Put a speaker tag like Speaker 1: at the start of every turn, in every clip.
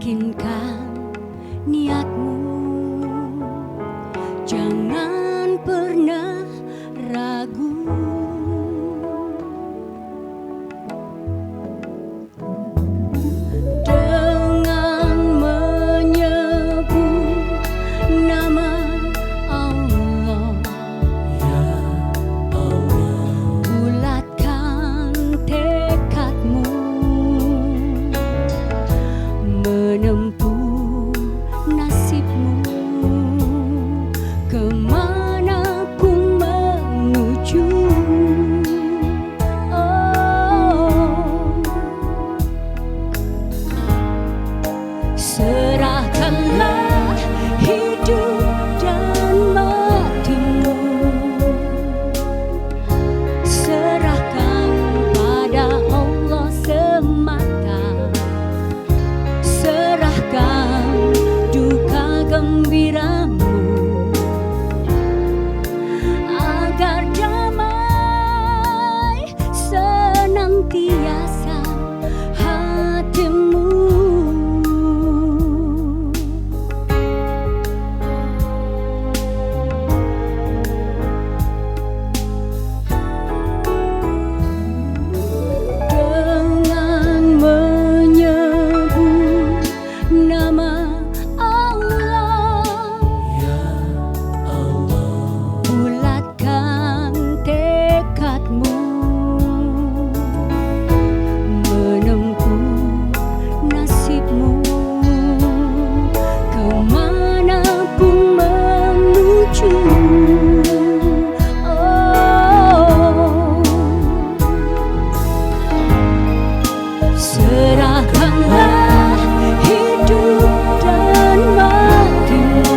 Speaker 1: yakinkan niatmu, jangan pernah ragu. Dengan menyebut nama Allah,
Speaker 2: Ya Allah,
Speaker 1: bulatkan tekadmu menempuh nasibmu, kemanapun menuju. Serahkanlah hidup dan matimu, serahkan pada Allah semata, serahkan duka gembiramu, agar damai senantiasa hatimu. Dengan menyebut nama Allah,
Speaker 2: Ya Allah,
Speaker 1: bulatkan tekadmu menempuh nasibmu, kemanapun menuju. Serahkanlah hidup dan matimu,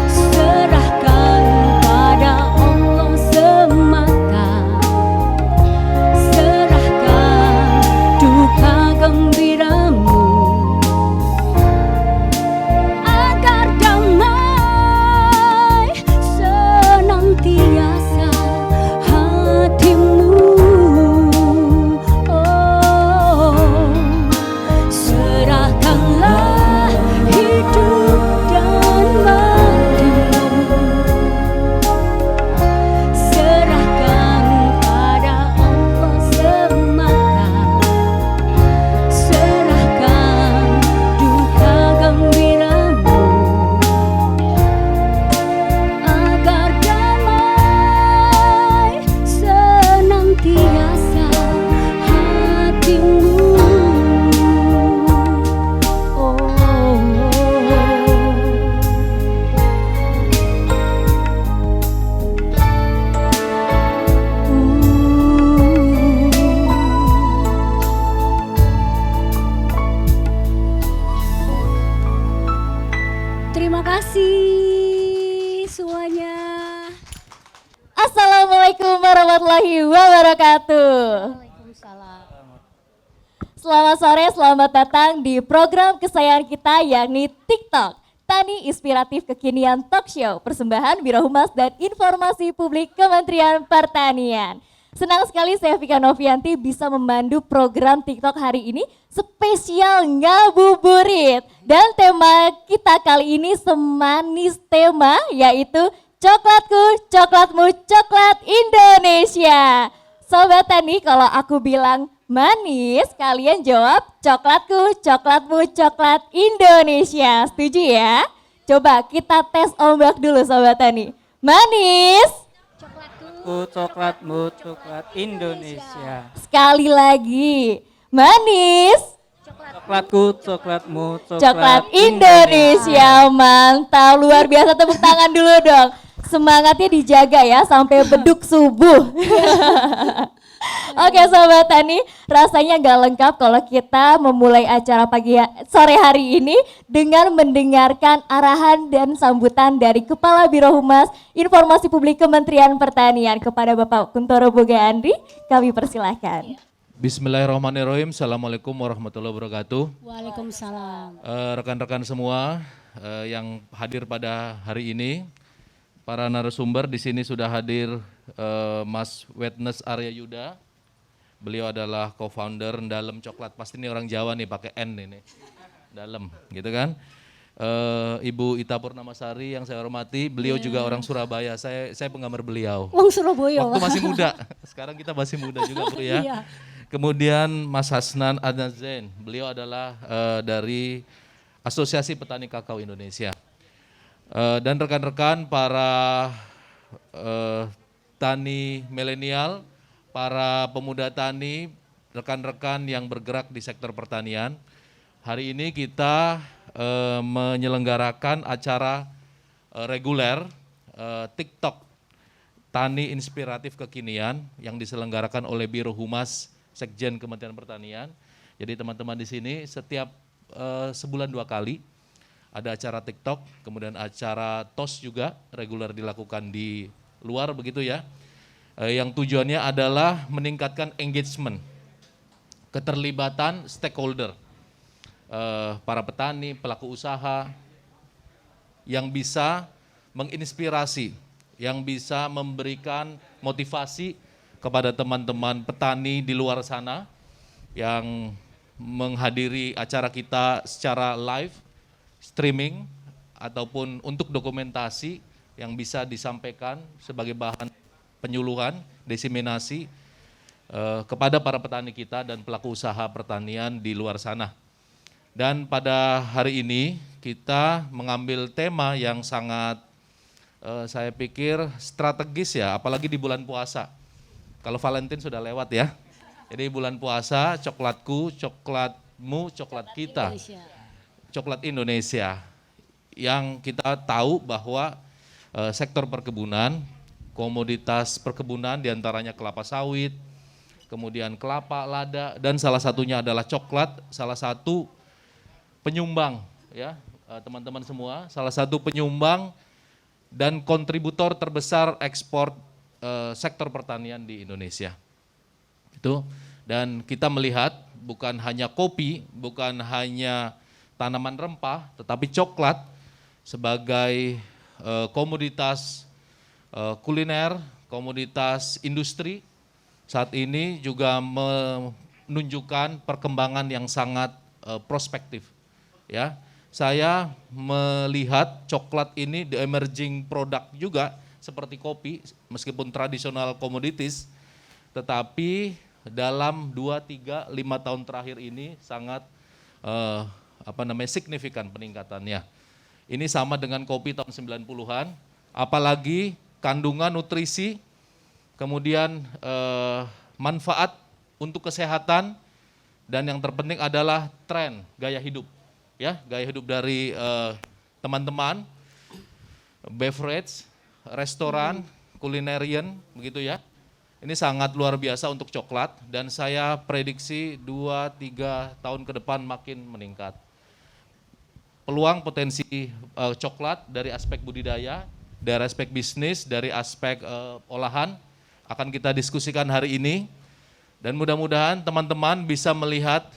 Speaker 1: serahkan pada Allah semata, serahkan duka gembiramu, agar damai senantiasa hatimu. Serahkanlah hidup dan matimu, serahkan pada Allah semata, serahkan duka gembiramu, agar damai senantiasa hatimu. Terima kasih semuanya.
Speaker 3: Assalamualaikum warahmatullahi wabarakatuh.
Speaker 1: Waalaikumsalam.
Speaker 3: Selamat sore, selamat datang di program kesayangan kita yakni TikTok Tani Inspiratif Kekinian Talk Show, persembahan Biro Humas dan Informasi Publik Kementerian Pertanian. Senang sekali saya Vika Novianti bisa memandu program TikTok hari ini spesial ngabuburit. Dan tema kita kali ini semanis tema, yaitu coklatku, coklatmu, coklat Indonesia. Sobat Tani, kalau aku bilang manis, kalian jawab coklatku, coklatmu, coklat Indonesia. Setuju ya? Coba kita tes ombak dulu Sobat Tani. Manis.
Speaker 2: ku coklatmu, coklat Indonesia.
Speaker 3: Sekali lagi. Manis.
Speaker 2: Coklatku, coklatmu,
Speaker 3: Coklat Indonesia. Mantap, luar biasa, tepuk tangan dulu dong. Semangatnya dijaga ya sampai beduk subuh. Oke Sobat Tani, rasanya gak lengkap kalau kita memulai acara sore hari ini dengan mendengarkan arahan dan sambutan dari Kepala Biro Humas Informasi Publik Kementerian Pertanian. Kepada Bapak Kuntoro Boga Andri, kami persilahkan.
Speaker 4: Bismillahirrahmanirrahim. Assalamualaikum warahmatullahi wabarakatuh.
Speaker 1: Waalaikumsalam.
Speaker 4: Rekan-rekan semua yang hadir pada hari ini, para narasumber di sini sudah hadir Mas Wetness Arya Yuda, Beliau adalah co-founder Dalam Coklat. Pasti ini orang Jawa nih pakai N ini. Dalam, gitu kan. Ibu Ita Purnamasari yang saya hormati, beliau juga orang Surabaya. Saya penggemar beliau.
Speaker 1: Wong Surabaya.
Speaker 4: Waktu masih muda. Sekarang kita masih muda juga, Bu ya.
Speaker 1: Iya.
Speaker 4: Kemudian Mas Hasnan Adnazain, beliau adalah dari Asosiasi Petani Kakao Indonesia. Dan rekan-rekan para tani milenial, para pemuda tani, rekan-rekan yang bergerak di sektor pertanian. Hari ini kita menyelenggarakan acara reguler TikTok Tani Inspiratif Kekinian yang diselenggarakan oleh Biro Humas Sekjen Kementerian Pertanian. Jadi teman-teman di sini setiap sebulan 2 kali ada acara TikTok, kemudian acara TOS juga reguler dilakukan di luar begitu ya. Yang tujuannya adalah meningkatkan engagement, keterlibatan stakeholder, para petani, pelaku usaha yang bisa menginspirasi, yang bisa memberikan motivasi kepada teman-teman petani di luar sana yang menghadiri acara kita secara live, streaming, ataupun untuk dokumentasi yang bisa disampaikan sebagai bahan penyuluhan, diseminasi kepada para petani kita dan pelaku usaha pertanian di luar sana. Dan pada hari ini kita mengambil tema yang sangat saya pikir strategis ya, apalagi di bulan puasa. Kalau Valentine sudah lewat ya. Jadi bulan puasa, coklatku, coklatmu, coklat kita. Coklat Indonesia. Yang kita tahu bahwa sektor perkebunan, komoditas perkebunan diantaranya kelapa sawit, kemudian kelapa, lada, dan salah satunya adalah coklat, salah satu penyumbang ya teman-teman semua, salah satu penyumbang dan kontributor terbesar ekspor sektor pertanian di Indonesia. Itu, dan kita melihat bukan hanya kopi, bukan hanya tanaman rempah, tetapi coklat sebagai komoditas kuliner, komoditas industri saat ini juga menunjukkan perkembangan yang sangat prospektif. Ya, saya melihat coklat ini the emerging product juga seperti kopi, meskipun tradisional komoditis, tetapi dalam 2, 3, 5 tahun terakhir ini sangat signifikan peningkatannya. Ini sama dengan kopi tahun 90-an, apalagi kandungan nutrisi, kemudian manfaat untuk kesehatan, dan yang terpenting adalah tren gaya hidup. Ya, gaya hidup dari teman-teman, beverage, restoran, kulinerian, begitu ya. Ini sangat luar biasa untuk coklat dan saya prediksi 2-3 tahun ke depan makin meningkat. Peluang potensi coklat dari aspek budidaya, dari aspek bisnis, dari aspek olahan akan kita diskusikan hari ini. Dan mudah-mudahan teman-teman bisa melihat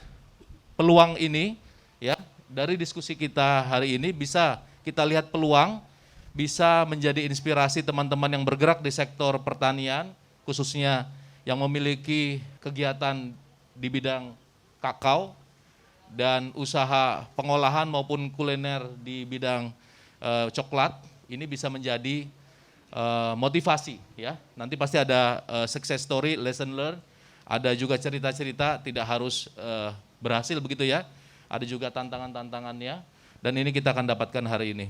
Speaker 4: peluang ini ya. Dari diskusi kita hari ini bisa kita lihat peluang, bisa menjadi inspirasi teman-teman yang bergerak di sektor pertanian, khususnya yang memiliki kegiatan di bidang kakao dan usaha pengolahan maupun kuliner di bidang coklat. Ini bisa menjadi motivasi ya. Nanti pasti ada success story, lesson learned, ada juga cerita-cerita, tidak harus berhasil begitu ya. Ada juga tantangan-tantangannya dan ini kita akan dapatkan hari ini.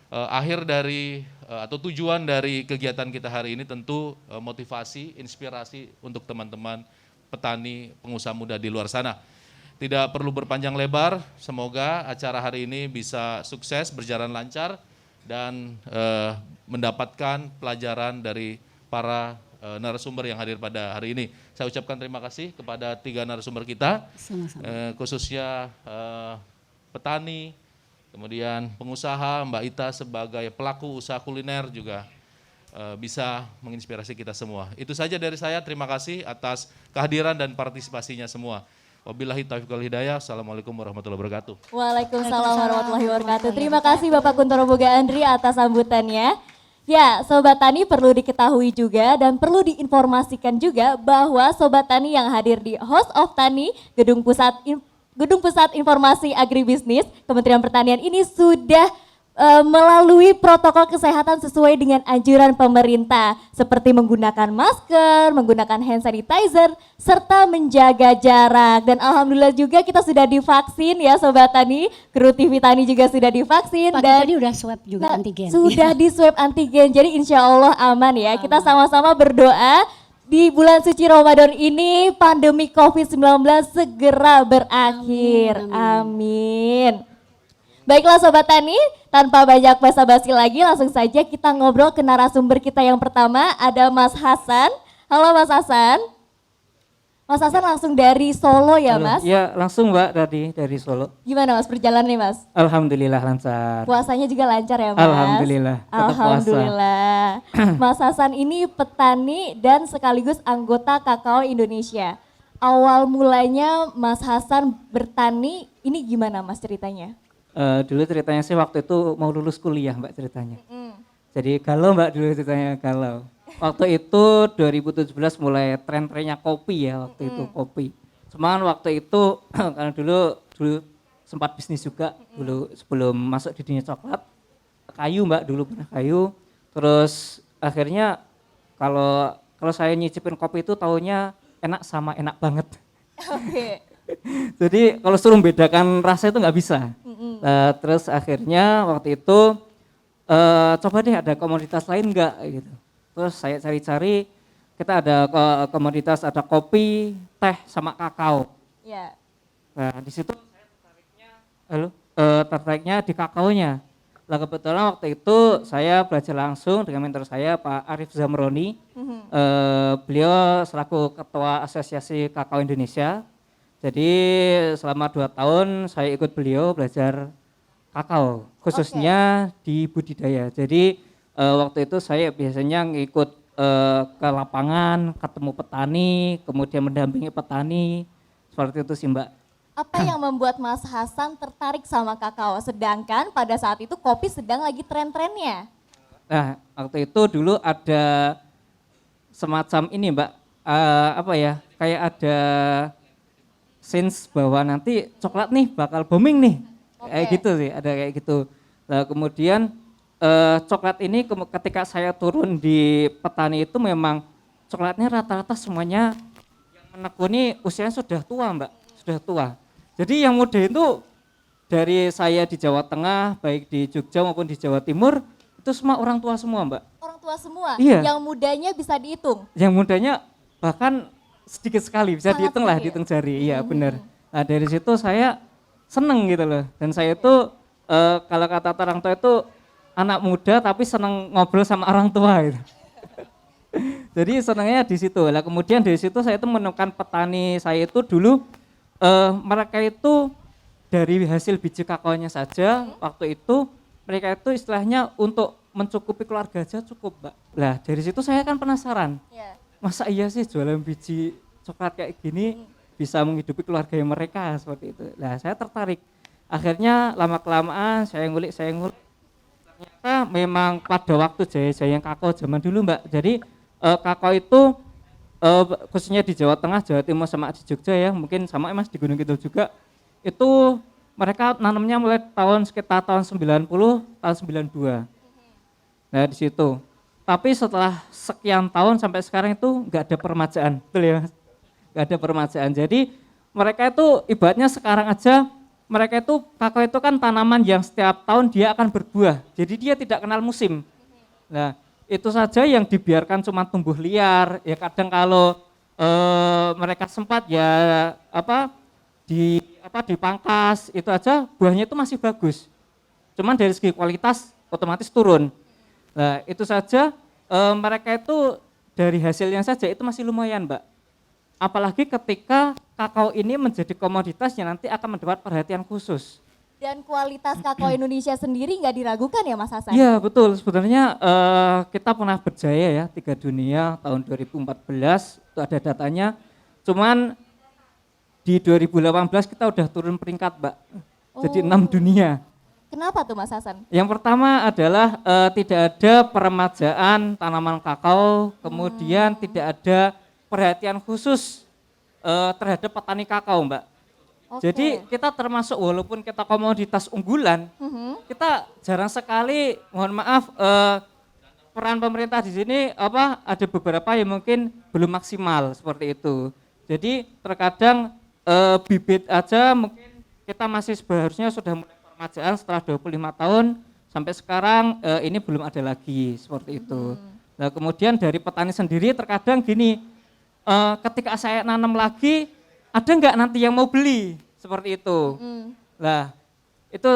Speaker 4: Akhir dari atau tujuan dari kegiatan kita hari ini tentu motivasi, inspirasi untuk teman-teman petani, pengusaha muda di luar sana. Tidak perlu berpanjang lebar, semoga acara hari ini bisa sukses, berjalan lancar, dan mendapatkan pelajaran dari para narasumber yang hadir pada hari ini. Saya ucapkan terima kasih kepada 3 narasumber kita, khususnya petani, kemudian pengusaha, Mbak Ita sebagai pelaku usaha kuliner juga bisa menginspirasi kita semua. Itu saja dari saya, terima kasih atas kehadiran dan partisipasinya semua. Wabillahi taufiq wal hidayah. Assalamualaikum warahmatullahi wabarakatuh.
Speaker 3: Waalaikumsalam warahmatullahi wabarakatuh. Terima kasih Bapak Kuntoro Boga Andri atas sambutannya. Ya, Sobat Tani perlu diketahui juga dan perlu diinformasikan juga bahwa Sobat Tani yang hadir di House of Tani, Gedung Pusat Informasi Agribisnis Kementerian Pertanian ini sudah melalui protokol kesehatan sesuai dengan anjuran pemerintah seperti menggunakan masker, menggunakan hand sanitizer, serta menjaga jarak. Dan alhamdulillah juga kita sudah divaksin ya Sobat Tani, kru TV Tani juga sudah divaksin.
Speaker 1: Pagi
Speaker 3: Dan
Speaker 1: tadi udah swab juga antigen.
Speaker 3: sudah di swab antigen, jadi insya Allah aman ya. Kita sama-sama berdoa di bulan suci Ramadan ini pandemi COVID-19 segera berakhir. Amin. Baiklah Sobat Tani, tanpa banyak basa-basi lagi langsung saja kita ngobrol ke narasumber kita yang pertama, ada Mas Hasan. Halo Mas Hasan. Mas Hasan langsung dari Solo ya
Speaker 2: Halo.
Speaker 3: Mas?
Speaker 2: Ya langsung Mbak dari Solo.
Speaker 3: Gimana Mas perjalanannya Mas?
Speaker 2: Alhamdulillah lancar.
Speaker 3: Puasanya juga lancar ya Mas?
Speaker 2: Alhamdulillah, tetap puasa.
Speaker 3: Alhamdulillah. Mas Hasan ini petani dan sekaligus anggota Kakao Indonesia. Awal mulanya Mas Hasan bertani ini gimana Mas ceritanya?
Speaker 2: Dulu ceritanya sih waktu itu mau lulus kuliah Mbak ceritanya. Jadi galau Mbak dulu ceritanya galau. Waktu itu 2017 mulai tren-trennya kopi ya waktu itu kopi. Cuman waktu itu karena dulu sempat bisnis juga dulu sebelum masuk di dunia coklat. Kayu Mbak dulu pernah kayu. Terus akhirnya kalau saya nyicipin kopi itu taunya enak sama enak banget.
Speaker 3: Oke.
Speaker 2: Jadi kalau suruh membedakan rasa itu nggak bisa. Terus akhirnya waktu itu coba deh ada komoditas lain nggak gitu. Terus saya cari-cari, kita ada komoditas, ada kopi, teh sama kakao.
Speaker 3: Ya.
Speaker 2: Nah di situ saya tertariknya di kakaonya. Lah kebetulan waktu itu saya belajar langsung dengan mentor saya Pak Arif Zamroni. Beliau selaku Ketua Asosiasi Kakao Indonesia. Jadi selama 2 tahun saya ikut beliau belajar kakao, khususnya di budidaya. Jadi waktu itu saya biasanya ngikut ke lapangan, ketemu petani, kemudian mendampingi petani, seperti itu sih Mbak.
Speaker 3: Apa yang membuat Mas Hasan tertarik sama kakao? Sedangkan pada saat itu kopi sedang lagi tren-trennya.
Speaker 2: Nah waktu itu dulu ada semacam ini Mbak, kayak ada sense bahwa nanti coklat nih bakal booming nih, kayak gitu sih, ada kayak gitu. Nah kemudian coklat ini ketika saya turun di petani itu memang coklatnya rata-rata semuanya yang menekuni usianya sudah tua Mbak, sudah tua. Jadi yang muda itu dari saya di Jawa Tengah, baik di Jogja maupun di Jawa Timur, itu semua orang tua semua Mbak.
Speaker 3: Orang tua semua?
Speaker 2: Iya.
Speaker 3: Yang mudanya bisa dihitung?
Speaker 2: Yang mudanya bahkan sedikit sekali, bisa
Speaker 3: Sangat
Speaker 2: dihitung lah,
Speaker 3: sedikit.
Speaker 2: dihitung jari, iya benar. Nah dari situ saya seneng gitu loh, dan saya itu kalau kata orang tua itu anak muda tapi seneng ngobrol sama orang tua gitu. Jadi senangnya di situ. Lah kemudian dari situ saya itu menemukan petani saya itu dulu mereka itu dari hasil biji kakaonya saja waktu itu mereka itu istilahnya untuk mencukupi keluarga aja cukup Mbak. Lah dari situ saya kan penasaran.
Speaker 3: Ya.
Speaker 2: Masa iya sih jualan biji coklat kayak gini bisa menghidupi keluarga mereka seperti itu. Nah saya tertarik. Akhirnya lama-kelamaan saya ngulik. Ternyata memang pada waktu jaya-jaya kakao zaman dulu Mbak. Jadi kakao itu khususnya di Jawa Tengah, Jawa Timur sama di Jogja ya, mungkin sama Mas di Gunung Kidul juga. Itu mereka nanamnya mulai sekitar tahun 90, tahun 92. Nah di situ. Tapi setelah sekian tahun sampai sekarang itu nggak ada permajaan, betul ya Mas? Nggak ada permajaan. Jadi mereka itu ibaratnya sekarang aja, mereka itu kakao itu kan tanaman yang setiap tahun dia akan berbuah. Jadi dia tidak kenal musim. Nah itu saja yang dibiarkan cuma tumbuh liar. Ya kadang kalau mereka sempat ya dipangkas itu aja buahnya itu masih bagus. Cuman dari segi kualitas otomatis turun. Nah itu saja mereka itu dari hasilnya saja itu masih lumayan Mbak. Apalagi ketika kakao ini menjadi komoditas yang nanti akan mendapat perhatian khusus.
Speaker 3: Dan kualitas kakao Indonesia sendiri nggak diragukan ya Mas Hasan?
Speaker 2: Iya betul, sebenarnya kita pernah berjaya ya 3 dunia tahun 2014 itu ada datanya. Cuman di 2018 kita udah turun peringkat Mbak, jadi 6 dunia.
Speaker 3: Kenapa tuh Mas Hasan?
Speaker 2: Yang pertama adalah tidak ada peremajaan tanaman kakao, kemudian tidak ada perhatian khusus terhadap petani kakao, Mbak.
Speaker 3: Oke.
Speaker 2: Jadi kita termasuk walaupun kita komoditas unggulan, kita jarang sekali, mohon maaf, peran pemerintah di sini ada beberapa yang mungkin belum maksimal seperti itu. Jadi terkadang bibit aja mungkin kita masih seharusnya sudah mulai peremajaan setelah 25 tahun sampai sekarang ini belum ada lagi seperti itu. Nah kemudian dari petani sendiri terkadang gini, ketika saya nanam lagi ada nggak nanti yang mau beli seperti itu. Nah itu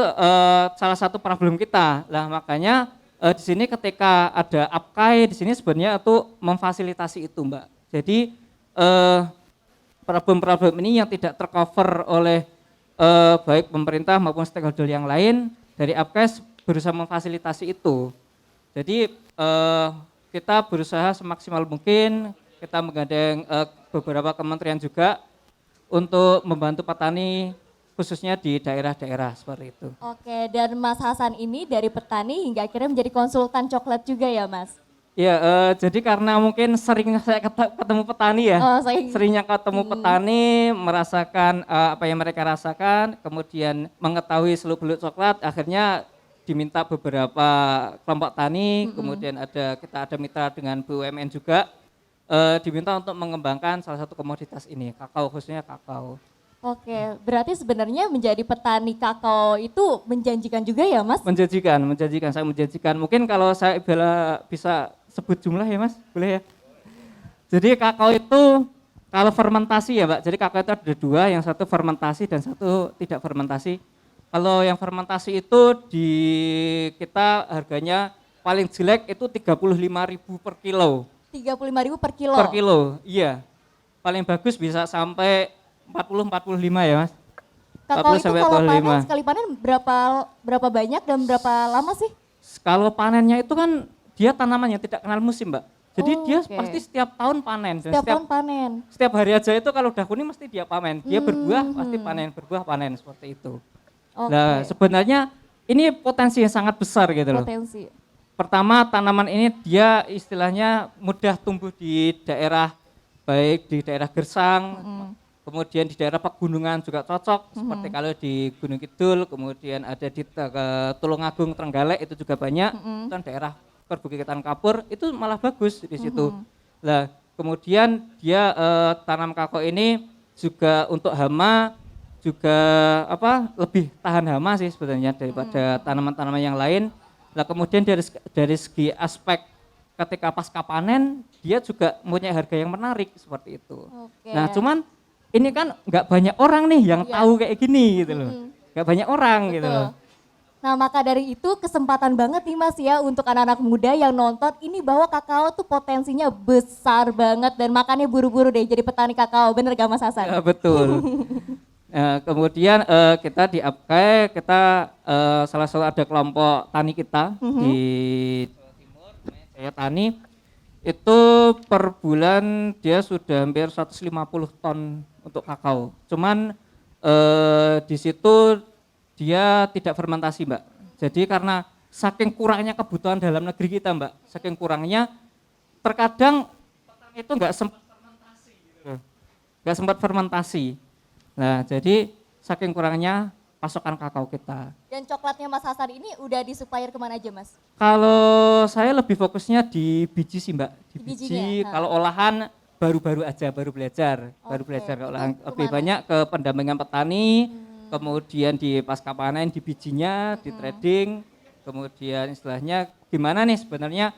Speaker 2: salah satu problem kita. Lah makanya di sini ketika ada APKAI di sini sebenarnya itu memfasilitasi itu, Mbak. Jadi problem-problem ini yang tidak tercover oleh baik pemerintah maupun stakeholder yang lain dari APKAI berusaha memfasilitasi itu. Jadi kita berusaha semaksimal mungkin, kita menggandeng beberapa kementerian juga untuk membantu petani khususnya di daerah-daerah seperti itu.
Speaker 3: Oke, dan Mas Hasan ini dari petani hingga akhirnya menjadi konsultan coklat juga ya Mas?
Speaker 2: Ya, jadi karena mungkin sering saya ketemu petani ya, seringnya ketemu petani, merasakan apa yang mereka rasakan, kemudian mengetahui seluk-beluk coklat, akhirnya diminta beberapa kelompok tani, kemudian kita ada mitra dengan BUMN juga, diminta untuk mengembangkan salah satu komoditas ini, kakao, khususnya kakao.
Speaker 3: Oke, berarti sebenarnya menjadi petani kakao itu menjanjikan juga ya Mas?
Speaker 2: Menjanjikan, sangat menjanjikan. Mungkin kalau saya bisa sebut jumlah ya Mas, boleh ya? Jadi kakao itu kalau fermentasi ya Mbak, jadi kakao itu ada dua, yang satu fermentasi dan satu tidak fermentasi. Kalau yang fermentasi itu di kita harganya paling jelek itu 35.000 per kilo.
Speaker 3: 35.000 per kilo?
Speaker 2: Per kilo, iya. Paling bagus bisa sampai 40-45 ya Mas.
Speaker 3: Kakao itu kalau
Speaker 2: 45.
Speaker 3: panen, sekali panen berapa banyak dan berapa lama sih?
Speaker 2: Kalau panennya itu kan dia tanaman yang tidak kenal musim, Mbak. Jadi dia
Speaker 3: Oke.
Speaker 2: pasti setiap tahun panen. Dan
Speaker 3: Setiap tahun panen?
Speaker 2: setiap hari aja itu kalau udah kuning mesti dia panen. Dia berbuah pasti panen, berbuah panen seperti itu.
Speaker 3: Oke.
Speaker 2: Nah sebenarnya ini potensi yang sangat besar gitu loh.
Speaker 3: Potensi.
Speaker 2: Pertama tanaman ini dia istilahnya mudah tumbuh di daerah, baik di daerah gersang, kemudian di daerah pegunungan juga cocok, seperti kalau di Gunung Kidul, kemudian ada di Tulungagung, Trenggalek itu juga banyak, dan daerah perbukitan kapur itu malah bagus di situ. Nah, kemudian dia tanam kakao ini juga untuk hama juga lebih tahan hama sih sebenarnya daripada tanaman-tanaman yang lain. Nah, kemudian dari segi aspek ketika pasca panen dia juga punya harga yang menarik seperti itu.
Speaker 3: Oke.
Speaker 2: Nah, cuman ini kan nggak banyak orang nih yang tahu kayak gini gitu loh. Nggak banyak orang gitu loh.
Speaker 3: Nah maka dari itu kesempatan banget nih Mas ya untuk anak-anak muda yang nonton ini bahwa kakao tuh potensinya besar banget dan makanya buru-buru deh jadi petani kakao, bener gak Mas Hasan?
Speaker 2: Ya, betul. Kemudian kita di APKAI, kita salah satu ada kelompok tani kita di Jawa Timur, Jaya Tani, itu per bulan dia sudah hampir 150 ton untuk kakao. Cuman di situ dia tidak fermentasi Mbak. Jadi karena saking kurangnya kebutuhan dalam negeri kita Mbak, saking kurangnya terkadang itu nggak sempat fermentasi gitu. Nggak sempat fermentasi. Nah jadi saking kurangnya pasokan kakao kita.
Speaker 3: Dan coklatnya Mas Hasan ini udah disuplai kemana aja Mas?
Speaker 2: Kalau saya lebih fokusnya di biji sih Mbak, di biji.
Speaker 3: bijinya,
Speaker 2: Kalau olahan baru-baru aja, baru belajar ke olahan. Lebih banyak ke pendampingan petani, kemudian di pasca panen di bijinya, di trading, kemudian istilahnya gimana nih sebenarnya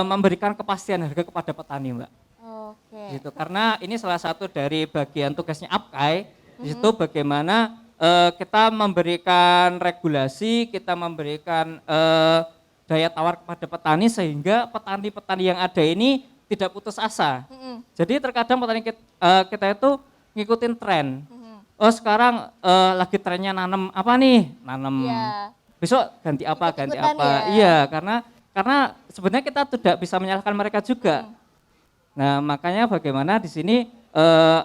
Speaker 2: memberikan kepastian harga kepada petani Mbak.
Speaker 3: Oke.
Speaker 2: Gitu. Karena ini salah satu dari bagian tugasnya APKAI, di situ bagaimana kita memberikan regulasi, kita memberikan daya tawar kepada petani sehingga petani-petani yang ada ini tidak putus asa. Jadi terkadang petani kita itu ngikutin tren. Oh sekarang lagi trennya nanam apa nih? Nanam besok ganti apa? Ganti apa? Iya karena sebenarnya kita tidak bisa menyalahkan mereka juga. Nah makanya bagaimana di sini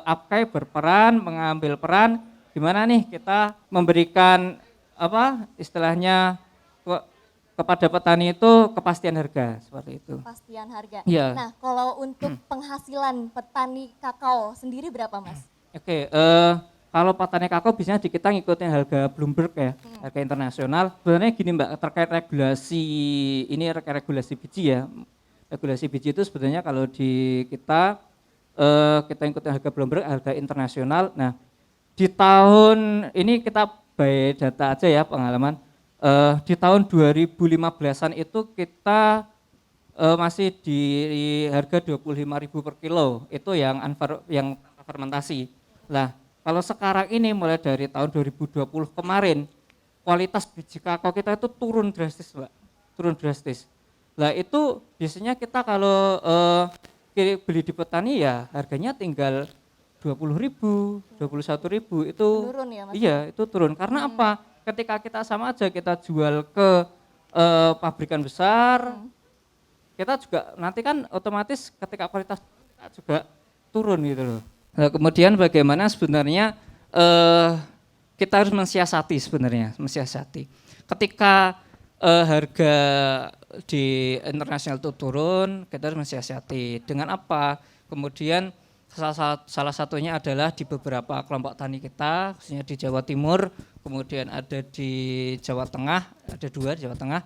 Speaker 2: APKAI berperan, mengambil peran gimana nih kita memberikan apa istilahnya kepada petani itu kepastian harga seperti itu.
Speaker 3: Kepastian harga.
Speaker 2: Iya.
Speaker 3: Nah, kalau untuk penghasilan petani kakao sendiri berapa, Mas?
Speaker 2: Oke, kalau petani kakao biasanya di kita ngikutin harga Bloomberg ya, harga internasional. Sebenarnya gini Mbak, terkait regulasi ini regulasi biji ya. Regulasi biji itu sebenarnya kalau di kita ikutin harga Bloomberg, harga internasional. Nah, di tahun ini kita by data aja ya pengalaman. Di tahun 2015-an itu kita masih di harga 25.000 per kilo, itu yang fermentasi. Lah, kalau sekarang ini mulai dari tahun 2020 kemarin, kualitas biji kakao kita itu turun drastis, Mbak. Turun drastis. Lah itu biasanya kita kalau beli di petani ya harganya tinggal 20.000, 21.000 itu.
Speaker 3: Turun ya, Mas?
Speaker 2: Iya, itu turun. Karena apa? Ketika kita sama aja kita jual ke pabrikan besar, kita juga nanti kan otomatis ketika kualitas juga turun gitu loh. Nah, kemudian bagaimana sebenarnya kita harus mensiasati sebenarnya, mensiasati. Ketika harga di internasional itu turun, kita harus mensiasati. Dengan apa? Kemudian salah satunya adalah di beberapa kelompok tani kita, khususnya di Jawa Timur, kemudian ada di Jawa Tengah, ada 2 di Jawa Tengah,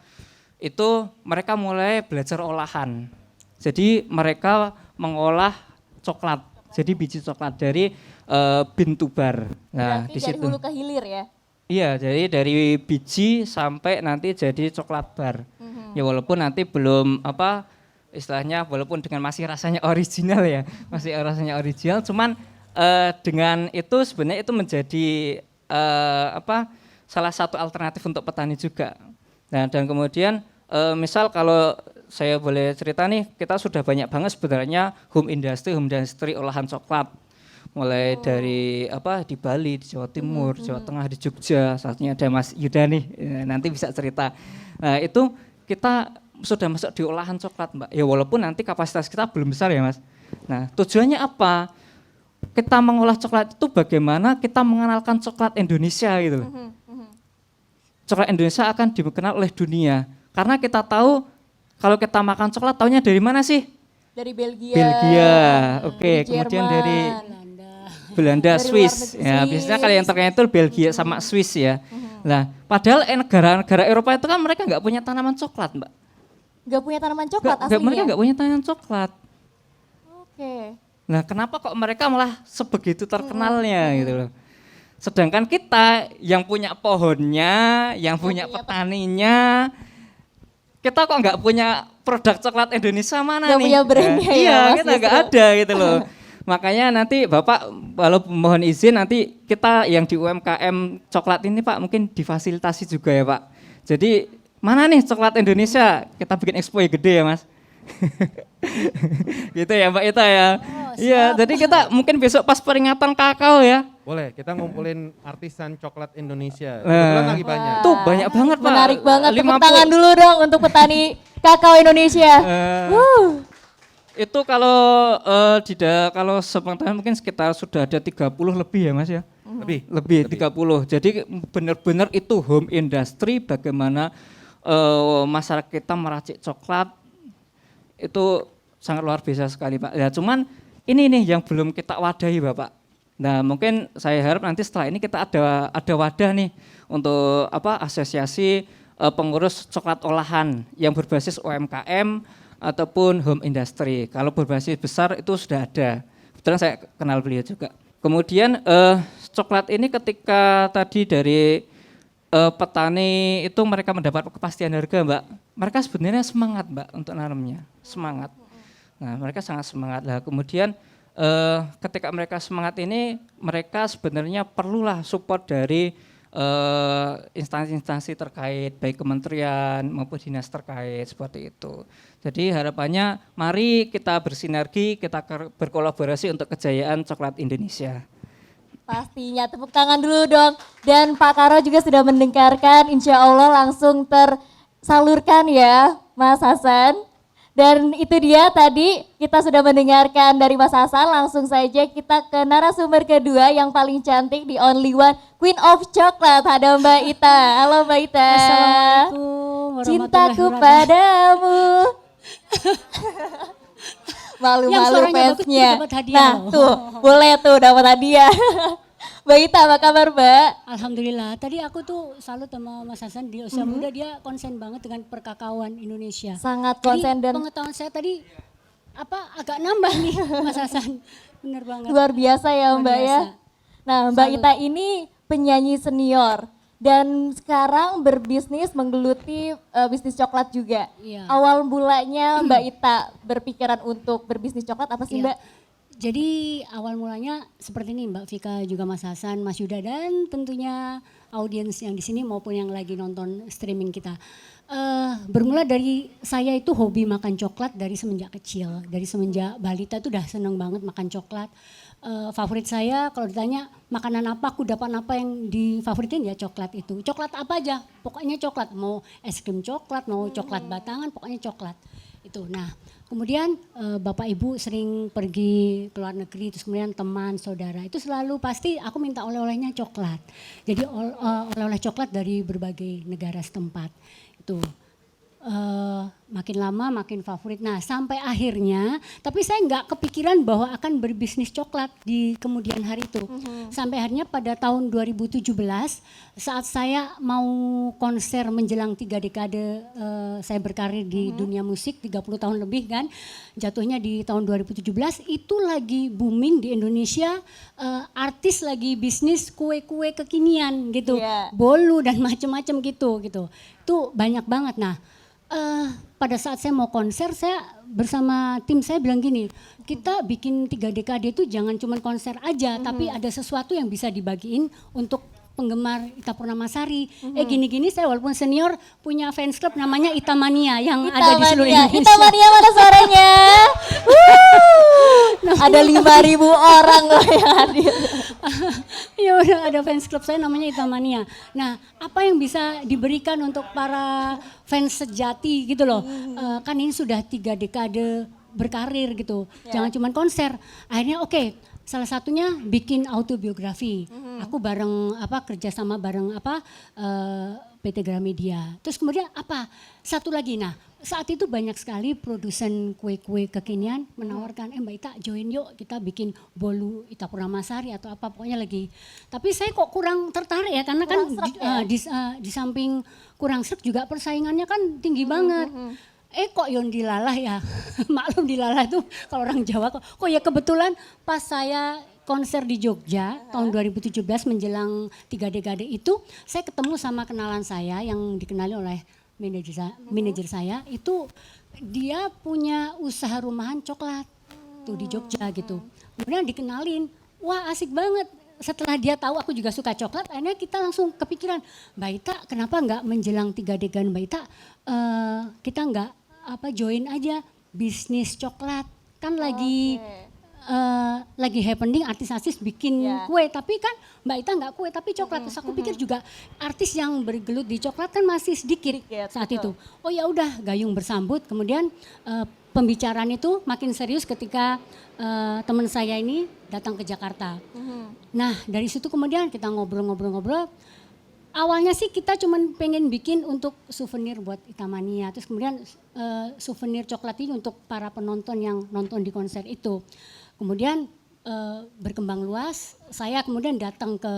Speaker 2: itu mereka mulai belajar olahan. Jadi mereka mengolah coklat, jadi biji coklat dari bin tubar. Nah,
Speaker 3: berarti
Speaker 2: di
Speaker 3: dari
Speaker 2: situ.
Speaker 3: hulu ke hilir ya?
Speaker 2: Iya, jadi dari biji sampai nanti jadi coklat bar. Ya walaupun nanti belum istilahnya walaupun dengan masih rasanya original ya, masih rasanya original, cuman dengan itu sebenarnya itu menjadi salah satu alternatif untuk petani juga. Nah, dan kemudian misal kalau saya boleh cerita nih, kita sudah banyak banget sebenarnya home industry olahan coklat. Mulai dari di Bali, di Jawa Timur, Jawa Tengah, di Jogja, satunya ada Mas Yuda nih, nanti bisa cerita. Nah, itu kita sudah masuk di olahan coklat, Mbak. Ya walaupun nanti kapasitas kita belum besar ya, Mas. Nah, tujuannya apa? Kita mengolah coklat itu bagaimana kita mengenalkan coklat Indonesia gitu. Coklat Indonesia akan dikenal oleh dunia. Karena kita tahu kalau kita makan coklat taunya dari mana sih?
Speaker 3: Dari Belgia.
Speaker 2: Belgia. Oke,
Speaker 3: dari
Speaker 2: kemudian
Speaker 3: Jerman,
Speaker 2: dari Belanda,
Speaker 3: dari
Speaker 2: Swiss.
Speaker 3: luar negeri,
Speaker 2: Ya, biasanya kalau yang terkenal itu Belgia sama Swiss ya. Nah, padahal negara-negara Eropa itu kan mereka nggak punya tanaman coklat, Mbak.
Speaker 3: Nggak punya tanaman coklat aslinya?
Speaker 2: Mereka nggak punya tanaman coklat.
Speaker 3: Oke.
Speaker 2: Nah, kenapa kok mereka malah sebegitu terkenalnya gitu loh. Sedangkan kita yang punya pohonnya, yang punya petaninya, kita kok nggak punya produk coklat Indonesia mana
Speaker 3: Nggak
Speaker 2: nih?
Speaker 3: punya brandnya ya,
Speaker 2: Iya,
Speaker 3: Mas,
Speaker 2: kita nggak
Speaker 3: justru.
Speaker 2: ada gitu loh. Makanya nanti Bapak, kalau mohon izin nanti kita yang di UMKM coklat ini Pak mungkin difasilitasi juga ya Pak. Jadi mana nih coklat Indonesia? Kita bikin expo yang gede ya Mas. Gitu ya Mbak Ita ya. Iya, jadi kita mungkin besok pas peringatan kakao ya.
Speaker 5: Boleh, kita ngumpulin artisan coklat Indonesia.
Speaker 2: Nah.
Speaker 5: Kebetulan lagi banyak.
Speaker 2: Tuh banyak banget Pak.
Speaker 3: Menarik banget. Tepuk
Speaker 2: 50.
Speaker 3: tangan dulu dong untuk petani kakao Indonesia.
Speaker 2: Itu kalau kalau sepengetahuan mungkin sekitar sudah ada 30 lebih ya Mas ya. Lebih 30. Jadi benar-benar itu home industry bagaimana masyarakat kita meracik coklat itu sangat luar biasa sekali Pak. Ya cuman ini nih yang belum kita wadahi Bapak. Nah mungkin saya harap nanti setelah ini kita ada wadah nih untuk asosiasi pengurus coklat olahan yang berbasis UMKM ataupun home industry. Kalau berbasis besar itu sudah ada. Kebetulan saya kenal beliau juga. Kemudian coklat ini ketika tadi dari petani itu mereka mendapat kepastian harga Mbak. Mereka sebenarnya semangat Mbak untuk nanamnya, semangat. Nah mereka sangat semangat lah. Kemudian ketika mereka semangat ini mereka sebenarnya perlulah support dari instansi-instansi terkait baik kementerian maupun dinas terkait seperti itu. Jadi harapannya mari kita bersinergi, kita berkolaborasi untuk kejayaan coklat Indonesia.
Speaker 3: Pastinya, tepuk tangan dulu dong. Dan Pak Karo juga sudah mendengarkan, insya Allah langsung tersalurkan ya Mas Hasan. Dan itu dia tadi kita sudah mendengarkan dari Mas Hasan, langsung saja kita ke narasumber kedua yang paling cantik di Only One, Queen of Chocolate, ada Mbak Ita. Halo Mbak Ita.
Speaker 1: Assalamualaikum warahmatullahi
Speaker 3: Cintaku
Speaker 1: wabarakatuh.
Speaker 3: padamu.
Speaker 1: Yang
Speaker 3: Malu-malu
Speaker 1: suaranya bagus tuh
Speaker 3: fansnya.
Speaker 1: dapat hadiah
Speaker 3: Nah
Speaker 1: loh.
Speaker 3: tuh, boleh tuh dapat hadiah. Mbak Ita apa kabar Mbak?
Speaker 1: Alhamdulillah, tadi aku tuh salut sama Mas Hasan di usia muda, dia konsen banget dengan perkakaoan Indonesia.
Speaker 3: Sangat
Speaker 1: Jadi
Speaker 3: konsen dan
Speaker 1: pengetahuan saya tadi agak nambah nih Mas Hasan. Bener banget.
Speaker 3: luar biasa ya
Speaker 1: Luar
Speaker 3: Mbak ya.
Speaker 1: biasa.
Speaker 3: Nah Mbak
Speaker 1: Salut.
Speaker 3: Ita ini penyanyi senior dan sekarang berbisnis menggeluti bisnis coklat juga.
Speaker 1: Iya.
Speaker 3: Awal mulanya Mbak Ita berpikiran untuk berbisnis coklat apa sih
Speaker 1: Iya.
Speaker 3: Mbak?
Speaker 1: Jadi awal mulanya seperti ini Mbak Vika, juga Mas Hasan, Mas Yuda, dan tentunya audiens yang di sini maupun yang lagi nonton streaming kita. Bermula dari saya itu hobi makan coklat dari semenjak kecil, dari semenjak balita itu udah seneng banget makan coklat. Favorit saya kalau ditanya makanan apa, aku dapat apa yang difavoritin ya coklat itu. Coklat apa aja, pokoknya coklat. Mau es krim coklat, mau coklat batangan, pokoknya coklat. Itu. Nah, kemudian Bapak Ibu sering pergi ke luar negeri, terus kemudian teman, saudara, itu selalu pasti aku minta oleh-olehnya coklat. Jadi oleh-oleh coklat dari berbagai negara setempat. Itu. Makin lama makin favorit. Nah sampai akhirnya, tapi saya nggak kepikiran bahwa akan berbisnis coklat di kemudian hari itu. Sampai akhirnya pada tahun 2017 saat saya mau konser menjelang 3 dekade saya berkarir di dunia musik 30 tahun lebih kan, jatuhnya di tahun 2017 itu lagi booming di Indonesia, artis lagi bisnis kue-kue kekinian gitu,
Speaker 3: Iya.
Speaker 1: bolu dan macam-macam gitu. Itu banyak banget. Nah pada saat saya mau konser, saya bersama tim saya bilang gini, kita bikin 3 dekade itu jangan cuma konser aja, tapi ada sesuatu yang bisa dibagiin untuk penggemar Ita Purnamasari. Gini-gini saya walaupun senior punya fans club namanya Ita Mania yang ada di seluruh Indonesia.
Speaker 3: Ita Mania mana suaranya? Ada 5.000 orang loh yang hadir.
Speaker 1: Ya udah ada fans club saya namanya Ita Mania. Nah, apa yang bisa diberikan untuk para fans sejati gitu loh. Kan ini sudah 3 dekade berkarir gitu. Jangan cuma konser. Akhirnya oke, salah satunya bikin autobiografi. Aku bareng kerjasama bareng PT Gramedia. Terus kemudian satu lagi, nah saat itu banyak sekali produsen kue-kue kekinian menawarkan, Mbak Ita join yuk kita bikin bolu Ita Purnamasari atau apa pokoknya lagi. Tapi saya kok kurang tertarik ya karena kan di samping kurang sreg juga persaingannya kan tinggi banget. Kok yon dilalah ya, maklum dilalah itu kalau orang Jawa kok ya kebetulan pas saya konser di Jogja tahun 2017 menjelang 3 dekade itu saya ketemu sama kenalan saya yang dikenali oleh manajer saya itu dia punya usaha rumahan coklat tuh di Jogja gitu. Kemudian dikenalin, wah asik banget. Setelah dia tahu aku juga suka coklat, akhirnya kita langsung kepikiran, Mbak Ita kenapa nggak menjelang 3 dekade Mbak Ita kita nggak join aja bisnis coklat kan lagi happening artis-artis bikin kue tapi kan Mbak Ita nggak kue tapi coklat. Terus aku pikir juga artis yang bergelut di coklat kan masih sedikit saat itu. Oh ya udah gayung bersambut. Kemudian pembicaraan itu makin serius ketika teman saya ini datang ke Jakarta. Nah dari situ kemudian kita ngobrol-ngobrol. Awalnya sih kita cuman pengen bikin untuk souvenir buat Ita Mania. Terus kemudian souvenir coklat ini untuk para penonton yang nonton di konser itu. Kemudian berkembang luas, saya kemudian datang ke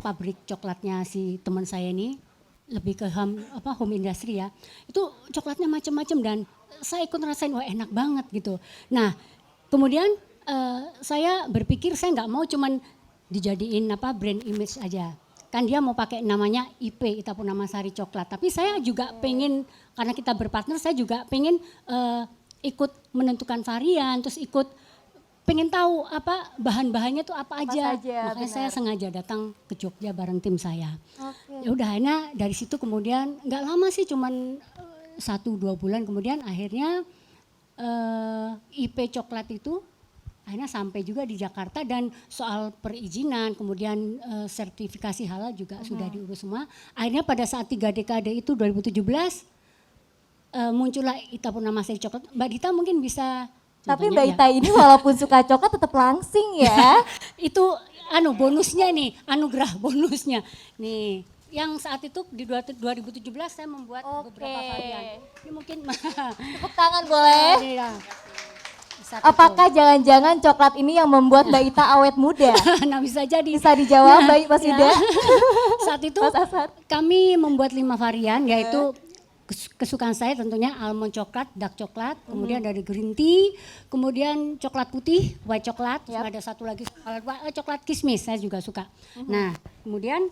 Speaker 1: pabrik coklatnya si teman saya ini, lebih ke home industry ya. Itu coklatnya macam-macam dan saya ikut ngerasain wah enak banget gitu. Nah kemudian saya berpikir saya nggak mau cuman dijadiin brand image aja. Kan dia mau pakai namanya IP Ita Purnamasari Coklat. Tapi saya juga pengen karena kita berpartner saya juga pengen ikut menentukan varian terus ikut pengen tahu bahan-bahannya tuh apa aja. Makanya saya sengaja datang ke Jogja bareng tim saya. Ya udah akhirnya dari situ kemudian nggak lama sih cuman 1-2 bulan kemudian akhirnya IP Coklat itu akhirnya sampai juga di Jakarta dan soal perizinan kemudian sertifikasi halal juga sudah diurus semua. Akhirnya pada saat 3 dekade itu 2017 muncullah Ita Purnama Sari Coklat. Mbak Dita mungkin bisa.
Speaker 3: Tapi
Speaker 1: contohnya
Speaker 3: Mbak Ita ini walaupun suka coklat tetap langsing ya.
Speaker 1: Itu bonusnya nih, anugerah bonusnya. Nih, yang saat itu di 2017 saya membuat beberapa varian. Ini mungkin
Speaker 3: Tepuk tangan boleh.
Speaker 1: Ini ya. Saat
Speaker 3: Apakah jangan-jangan coklat ini yang membuat Mbak Ita awet muda?
Speaker 1: itu. Nah, bisa jadi.
Speaker 3: Bisa dijawab Mbak Mas
Speaker 1: Ya.
Speaker 3: Yuda?
Speaker 1: Saat itu
Speaker 3: Mas Asad?
Speaker 1: kami membuat 5 varian, yaitu kesukaan saya tentunya almond coklat, dark coklat, kemudian ada green tea, kemudian coklat putih, white coklat,
Speaker 3: Yap.
Speaker 1: ada satu lagi coklat kismis saya juga suka. Nah, kemudian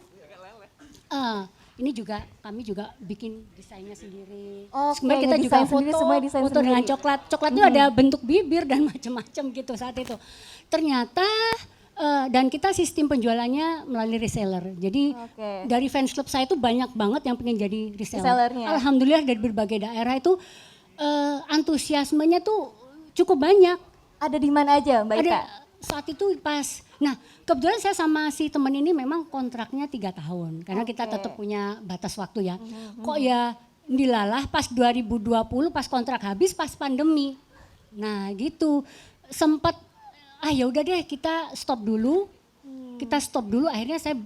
Speaker 1: ini juga kami juga bikin desainnya sendiri.
Speaker 3: Oke,
Speaker 1: Sebenarnya kita juga
Speaker 3: ngedesain sendiri, semua desain
Speaker 1: foto dengan
Speaker 3: sendiri.
Speaker 1: coklat. Coklat itu ada bentuk bibir dan macam-macam gitu saat itu. Ternyata dan kita sistem penjualannya melalui reseller. Jadi
Speaker 3: Oke.
Speaker 1: dari fans club saya itu banyak banget yang pengen jadi reseller.
Speaker 3: Resellernya.
Speaker 1: Alhamdulillah dari berbagai daerah itu antusiasmenya tuh cukup banyak.
Speaker 3: Ada di mana aja Mbak Ita?
Speaker 1: Ada saat itu pas. Nah, kebetulan saya sama si teman ini memang kontraknya 3 tahun karena kita
Speaker 3: Oke.
Speaker 1: tetap punya batas waktu ya. Kok ya dilalah pas 2020 pas kontrak habis pas pandemi. Nah, gitu. Sempat ya udah deh kita stop dulu. Kita stop dulu akhirnya saya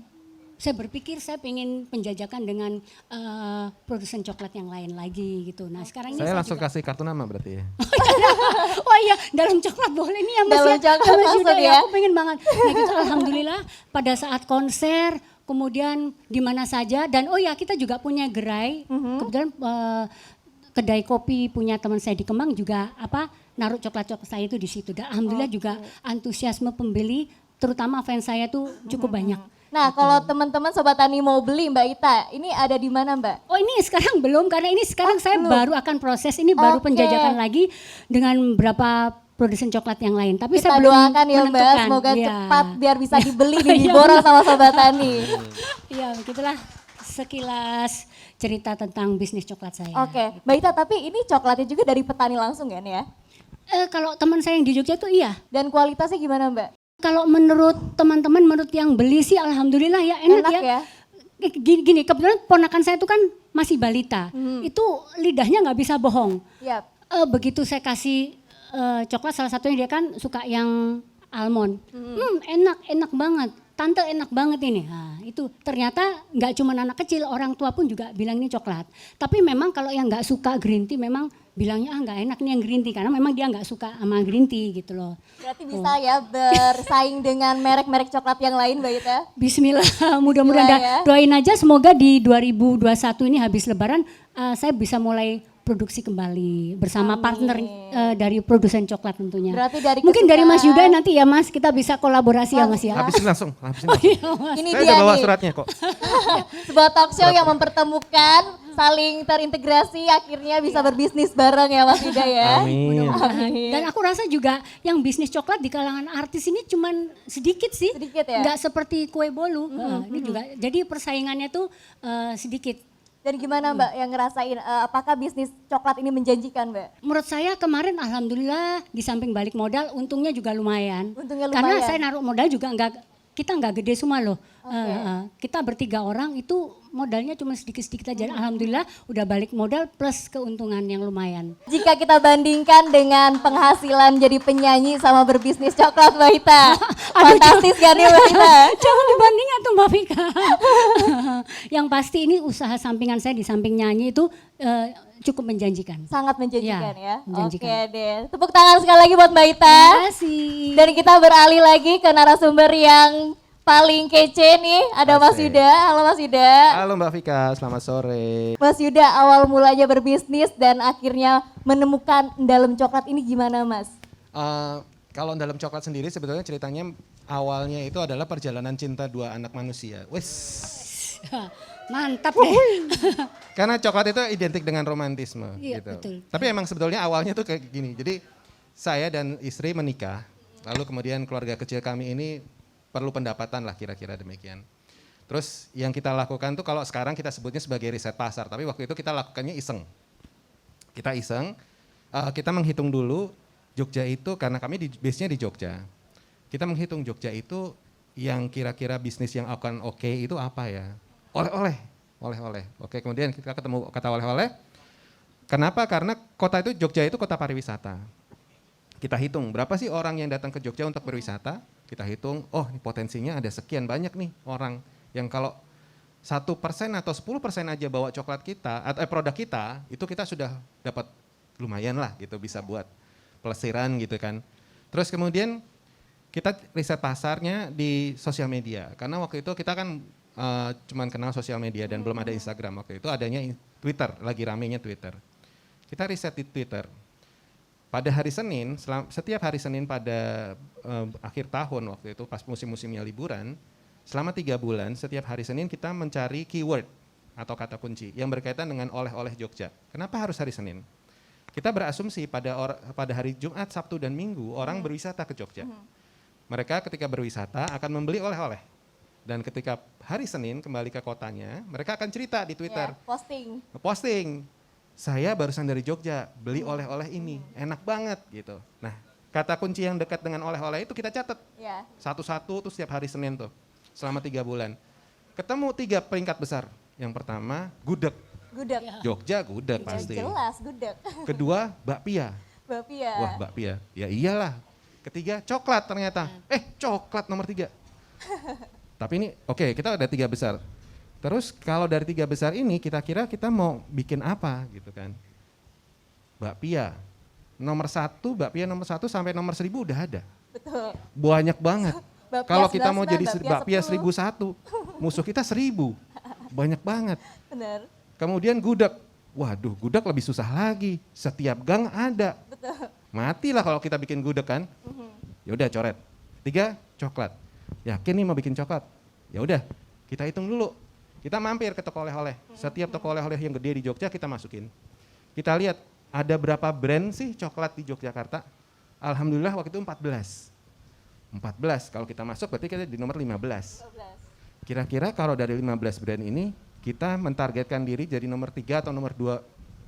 Speaker 1: berpikir saya pengen penjajakan dengan produsen coklat yang lain lagi gitu. Nah, sekarang ini
Speaker 5: Saya
Speaker 1: saya
Speaker 5: langsung
Speaker 1: juga,
Speaker 5: kasih kartu nama berarti ya.
Speaker 1: oh iya, dalam coklat boleh nih ya Mas
Speaker 3: Dalam
Speaker 1: ya.
Speaker 3: coklat
Speaker 1: Mas
Speaker 3: langsung
Speaker 1: Yuda
Speaker 3: ya.
Speaker 1: Aku pengen banget. Nah gitu alhamdulillah pada saat konser, kemudian di mana saja. Dan oh ya kita juga punya gerai. Kebetulan kedai kopi punya teman saya di Kemang juga naruh coklat-coklat saya itu di situ. Dan alhamdulillah juga antusiasme pembeli terutama fans saya tuh cukup banyak.
Speaker 3: Nah, kalau teman-teman Sobat Tani mau beli Mbak Ita, ini ada di mana Mbak?
Speaker 1: Oh ini sekarang belum karena ini sekarang saya baru akan proses ini baru
Speaker 3: Oke.
Speaker 1: penjajakan lagi dengan beberapa produsen coklat yang lain. Tapi
Speaker 3: Kita
Speaker 1: saya belum
Speaker 3: doakan ya Mbak,
Speaker 1: menentukan.
Speaker 3: semoga
Speaker 1: Iya.
Speaker 3: cepat biar bisa dibeli
Speaker 1: Iya,
Speaker 3: diborong sama Sobat Tani.
Speaker 1: Iya begitulah sekilas cerita tentang bisnis coklat saya.
Speaker 3: Oke, Mbak Ita tapi ini coklatnya juga dari petani langsung kan ya?
Speaker 1: Kalau teman saya yang di Jogja itu iya.
Speaker 3: Dan kualitasnya gimana Mbak?
Speaker 1: Kalau menurut teman-teman, menurut yang beli sih alhamdulillah ya enak,
Speaker 3: Enak
Speaker 1: ya.
Speaker 3: ya?
Speaker 1: Gini, kebetulan ponakan saya itu kan masih balita. Itu lidahnya nggak bisa bohong.
Speaker 3: Yap.
Speaker 1: Begitu saya kasih coklat, salah satunya dia kan suka yang almond. Enak banget. Tante enak banget ini. Nah, itu ternyata nggak cuma anak kecil, orang tua pun juga bilang ini coklat. Tapi memang kalau yang nggak suka green tea memang bilangnya nggak enak nih yang green tea karena memang dia nggak suka sama green tea gitu loh.
Speaker 3: Berarti bisa ya bersaing dengan merek-merek coklat yang lain Mbak Ita?
Speaker 1: Bismillah, mudah-mudahan
Speaker 3: Bismillah ya.
Speaker 1: doain aja semoga di 2021 ini habis lebaran saya bisa mulai produksi kembali bersama partner dari produsen coklat tentunya.
Speaker 3: Berarti dari
Speaker 1: Mungkin dari Mas
Speaker 3: kesukaan-
Speaker 1: Yuda nanti ya Mas kita bisa kolaborasi ya Mas ya.
Speaker 5: Habisin langsung, habisin
Speaker 1: Oh
Speaker 5: langsung.
Speaker 1: iya Mas.
Speaker 3: Ini
Speaker 5: Saya
Speaker 3: dia
Speaker 5: udah bawa
Speaker 3: nih,
Speaker 5: suratnya kok.
Speaker 3: sebuah talk show yang mempertemukan, saling terintegrasi, akhirnya bisa berbisnis bareng ya Mas Yuda ya.
Speaker 5: Amin.
Speaker 1: Dan aku rasa juga yang bisnis coklat di kalangan artis ini cuman sedikit sih.
Speaker 3: Sedikit ya?
Speaker 1: Nggak seperti kue bolu. Ini juga jadi persaingannya tuh sedikit.
Speaker 3: Dan gimana Mbak yang ngerasain, apakah bisnis coklat ini menjanjikan Mbak?
Speaker 1: Menurut saya kemarin alhamdulillah di samping balik modal untungnya juga lumayan.
Speaker 3: Untungnya
Speaker 1: Karena
Speaker 3: lumayan.
Speaker 1: saya naruh modal juga kita nggak gede semua loh. Kita bertiga orang itu modalnya cuma sedikit-sedikit aja. Alhamdulillah udah balik modal plus keuntungan yang lumayan.
Speaker 3: Jika kita bandingkan dengan penghasilan jadi penyanyi sama berbisnis coklat Mbak Ita, fantastis kan ya Mbak Ita?
Speaker 1: Jangan dibandingkan tuh Mbak Vika. Yang pasti ini usaha sampingan saya di samping nyanyi itu cukup menjanjikan.
Speaker 3: Sangat menjanjikan
Speaker 1: Ya,
Speaker 3: ya.
Speaker 1: menjanjikan.
Speaker 3: Oke deh, tepuk tangan sekali lagi buat Mbak Ita.
Speaker 1: Terima kasih.
Speaker 3: Dan kita beralih lagi ke narasumber yang paling kece nih, ada Mas
Speaker 5: Asik.
Speaker 3: Yuda. Halo Mas Yuda.
Speaker 5: Halo Mbak Vika, selamat sore.
Speaker 3: Mas Yuda awal mulanya berbisnis dan akhirnya menemukan dalam coklat ini gimana Mas?
Speaker 5: Kalau dalam coklat sendiri sebetulnya ceritanya awalnya itu adalah perjalanan cinta dua anak manusia. Wes.
Speaker 1: Mantap deh.
Speaker 5: Karena coklat itu identik dengan romantisme
Speaker 1: Iya,
Speaker 5: gitu.
Speaker 1: betul.
Speaker 5: Tapi emang sebetulnya awalnya tuh kayak gini. Jadi saya dan istri menikah, lalu kemudian keluarga kecil kami ini perlu pendapatan lah kira-kira demikian. Terus yang kita lakukan tuh kalau sekarang kita sebutnya sebagai riset pasar, tapi waktu itu kita lakukannya iseng. Kita iseng, kita menghitung dulu Jogja itu karena kami base-nya di Jogja. Kita menghitung Jogja itu yang kira-kira bisnis yang akan oke itu apa ya? Oleh-oleh. Oke, kemudian kita ketemu kata oleh-oleh. Kenapa? Karena kota itu, Jogja itu kota pariwisata. Kita hitung berapa sih orang yang datang ke Jogja untuk berwisata. Kita hitung, oh ini potensinya ada sekian banyak nih orang yang kalau 1% atau 10% aja bawa coklat kita, atau produk kita, itu kita sudah dapat lumayan lah gitu, bisa buat pelesiran gitu kan. Terus kemudian kita riset pasarnya di sosial media, karena waktu itu kita kan cuman kenal sosial media dan belum ada Instagram. Waktu itu adanya Twitter, lagi ramenya Twitter. Kita riset di Twitter. Pada hari Senin, setiap hari Senin pada akhir tahun waktu itu pas musim-musimnya liburan, selama 3 bulan setiap hari Senin kita mencari keyword atau kata kunci yang berkaitan dengan oleh-oleh Jogja. Kenapa harus hari Senin? Kita berasumsi pada hari Jumat, Sabtu, dan Minggu orang berwisata ke Jogja. Mereka ketika berwisata akan membeli oleh-oleh. Dan ketika hari Senin kembali ke kotanya, mereka akan cerita di Twitter.
Speaker 3: Ya, posting.
Speaker 5: Posting. Saya barusan dari Jogja, beli oleh-oleh ini, enak banget gitu. Nah, kata kunci yang dekat dengan oleh-oleh itu kita catat.
Speaker 3: Ya.
Speaker 5: Satu-satu tuh setiap hari Senin tuh, selama 3 bulan. Ketemu 3 peringkat besar. Yang pertama, gudeg.
Speaker 3: Gudeg.
Speaker 5: Jogja gudeg pasti.
Speaker 3: Jelas, gudeg.
Speaker 5: Kedua, bakpia.
Speaker 3: Bapia.
Speaker 5: Wah, bakpia. Ya iyalah. Ketiga, coklat ternyata. Coklat nomor 3. Tapi ini, oke, kita ada 3 besar. Terus kalau dari 3 besar ini kita kira kita mau bikin apa gitu kan. Bakpia. Bakpia nomor 1 sampai nomor 1000 udah ada.
Speaker 3: Betul.
Speaker 5: Banyak banget.
Speaker 3: Bakpia
Speaker 5: Kalau kita mau
Speaker 3: 99,
Speaker 5: jadi bakpia
Speaker 3: 1000.
Speaker 5: 1001, musuh kita 1000. Banyak banget.
Speaker 3: Benar.
Speaker 5: Kemudian gudeg. Waduh, gudeg lebih susah lagi. Setiap gang ada.
Speaker 3: Betul.
Speaker 5: Matilah kalau kita bikin gudeg kan. Ya udah coret. 3, coklat. Yakin nih mau bikin coklat? Ya udah, kita hitung dulu. Kita mampir ke toko oleh-oleh. Setiap toko oleh-oleh yang gede di Jogja kita masukin. Kita lihat ada berapa brand sih coklat di Yogyakarta. Alhamdulillah waktu itu 14. 14 kalau kita masuk berarti kita di nomor 15. Kira-kira kalau dari 15 brand ini kita mentargetkan diri jadi nomor 3 atau nomor 2